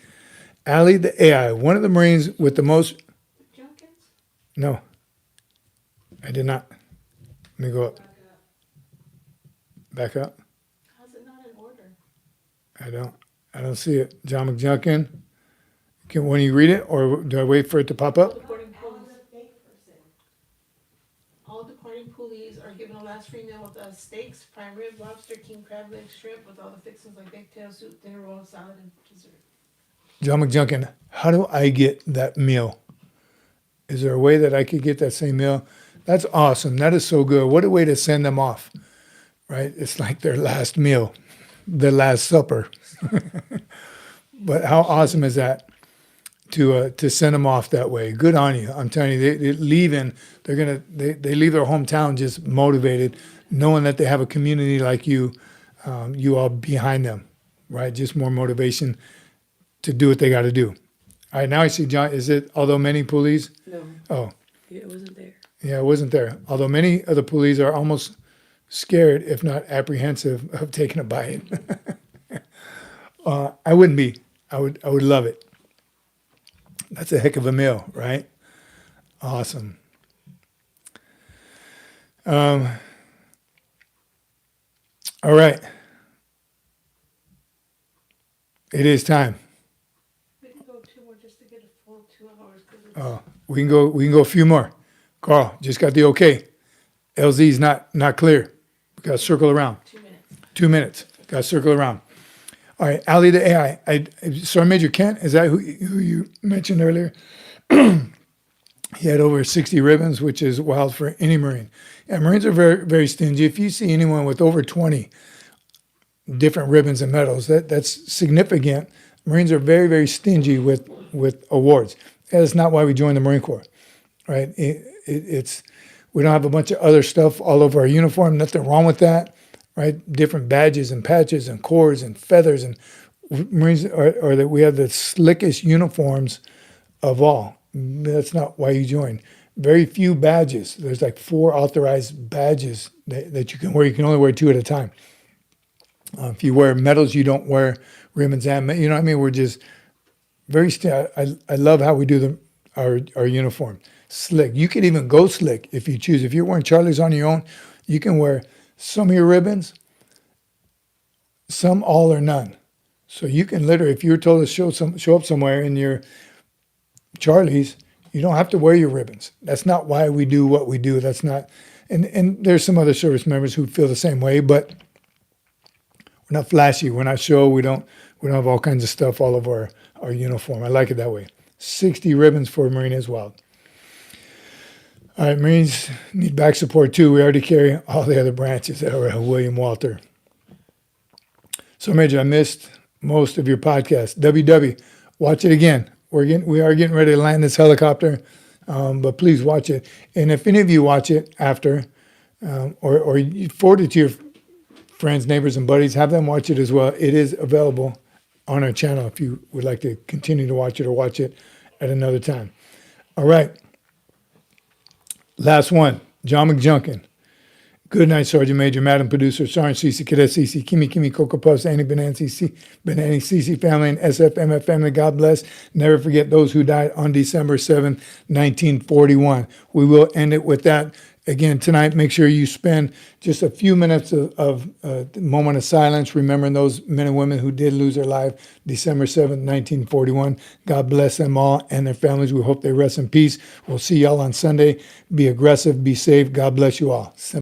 Allie the AI, one of the Marines with the most... Junkins? No, I did not. Let me go up. Back up. How's it not in order? I don't see it. John McJunkin. When you read it, or do I wait for it to pop up? All departing Poolees are given a last free meal with steaks, prime rib, lobster, king crab legs, shrimp, with all the fixings like baked tail, soup, dinner roll, salad, and dessert. John McJunkin, how do I get that meal? Is there a way that I could get that same meal? That's awesome. That is so good. What a way to send them off, right? It's like their last meal, their last supper. But how awesome is that to send them off that way? Good on you. I'm telling you, they leave their hometown just motivated, knowing that they have a community like you all behind them, right? Just more motivation to do what they got to do. All right, now I see John. Is it although many Poolees? No, Oh, it wasn't there. yeah, it wasn't there. Although many of the Poolees are almost scared, if not apprehensive, of taking a bite. I wouldn't be. I would love it. That's a heck of a meal, right? Awesome. All right. It is time. We can go 2 more just to get a full 2 hours. We can go a few more. Carl, just got the okay. LZ's not clear. We got to circle around. 2 minutes. 2 minutes. Got to circle around. All right, Ali the AI. Sergeant Major Kent, is that who you mentioned earlier? He had over 60 ribbons, which is wild for any Marine. And Marines are very, very stingy. If you see anyone with over 20 different ribbons and medals, that's significant. Marines are very, very stingy with awards. That's not why we joined the Marine Corps. right? It's we don't have a bunch of other stuff all over our uniform. Nothing wrong with that, right? Different badges and patches and cords and feathers and Marines are that we have the slickest uniforms of all. That's not why you join. Very few badges. There's like 4 authorized badges that you can wear. You can only wear 2 at a time. If you wear medals, you don't wear ribbons and you know what I mean. We're just very. I love how we do our uniform. Slick. You can even go slick if you choose. If you're wearing Charlie's on your own, you can wear some of your ribbons, some, all, or none. So you can literally, if you're told to show up somewhere in your Charlie's, you don't have to wear your ribbons. That's not why we do what we do. That's not, and there's some other service members who feel the same way, but we're not flashy. We're not show. We don't have all kinds of stuff all over our uniform. I like it that way. 60 ribbons for a Marine is wild. All right, Marines need back support too. We already carry all the other branches at William Walter. So, Major, I missed most of your podcast. WW, watch it again. We are getting ready to land this helicopter, but please watch it. And if any of you watch it after, or you forward it to your friends, neighbors, and buddies, have them watch it as well. It is available on our channel if you would like to continue to watch it or watch it at another time. All right. Last one, John McJunkin. Good night, Sergeant Major, Madam Producer, Sergeant Cece, Cadet Cece, Kimi, Cocoa Puffs, Annie Banani Cece family, and SFMF family. God bless. Never forget those who died on December 7th, 1941. We will end it with that. Again, tonight, make sure you spend just a few minutes of a moment of silence, remembering those men and women who did lose their life December 7th, 1941. God bless them all and their families. We hope they rest in peace. We'll see y'all on Sunday. Be aggressive, be safe. God bless you all.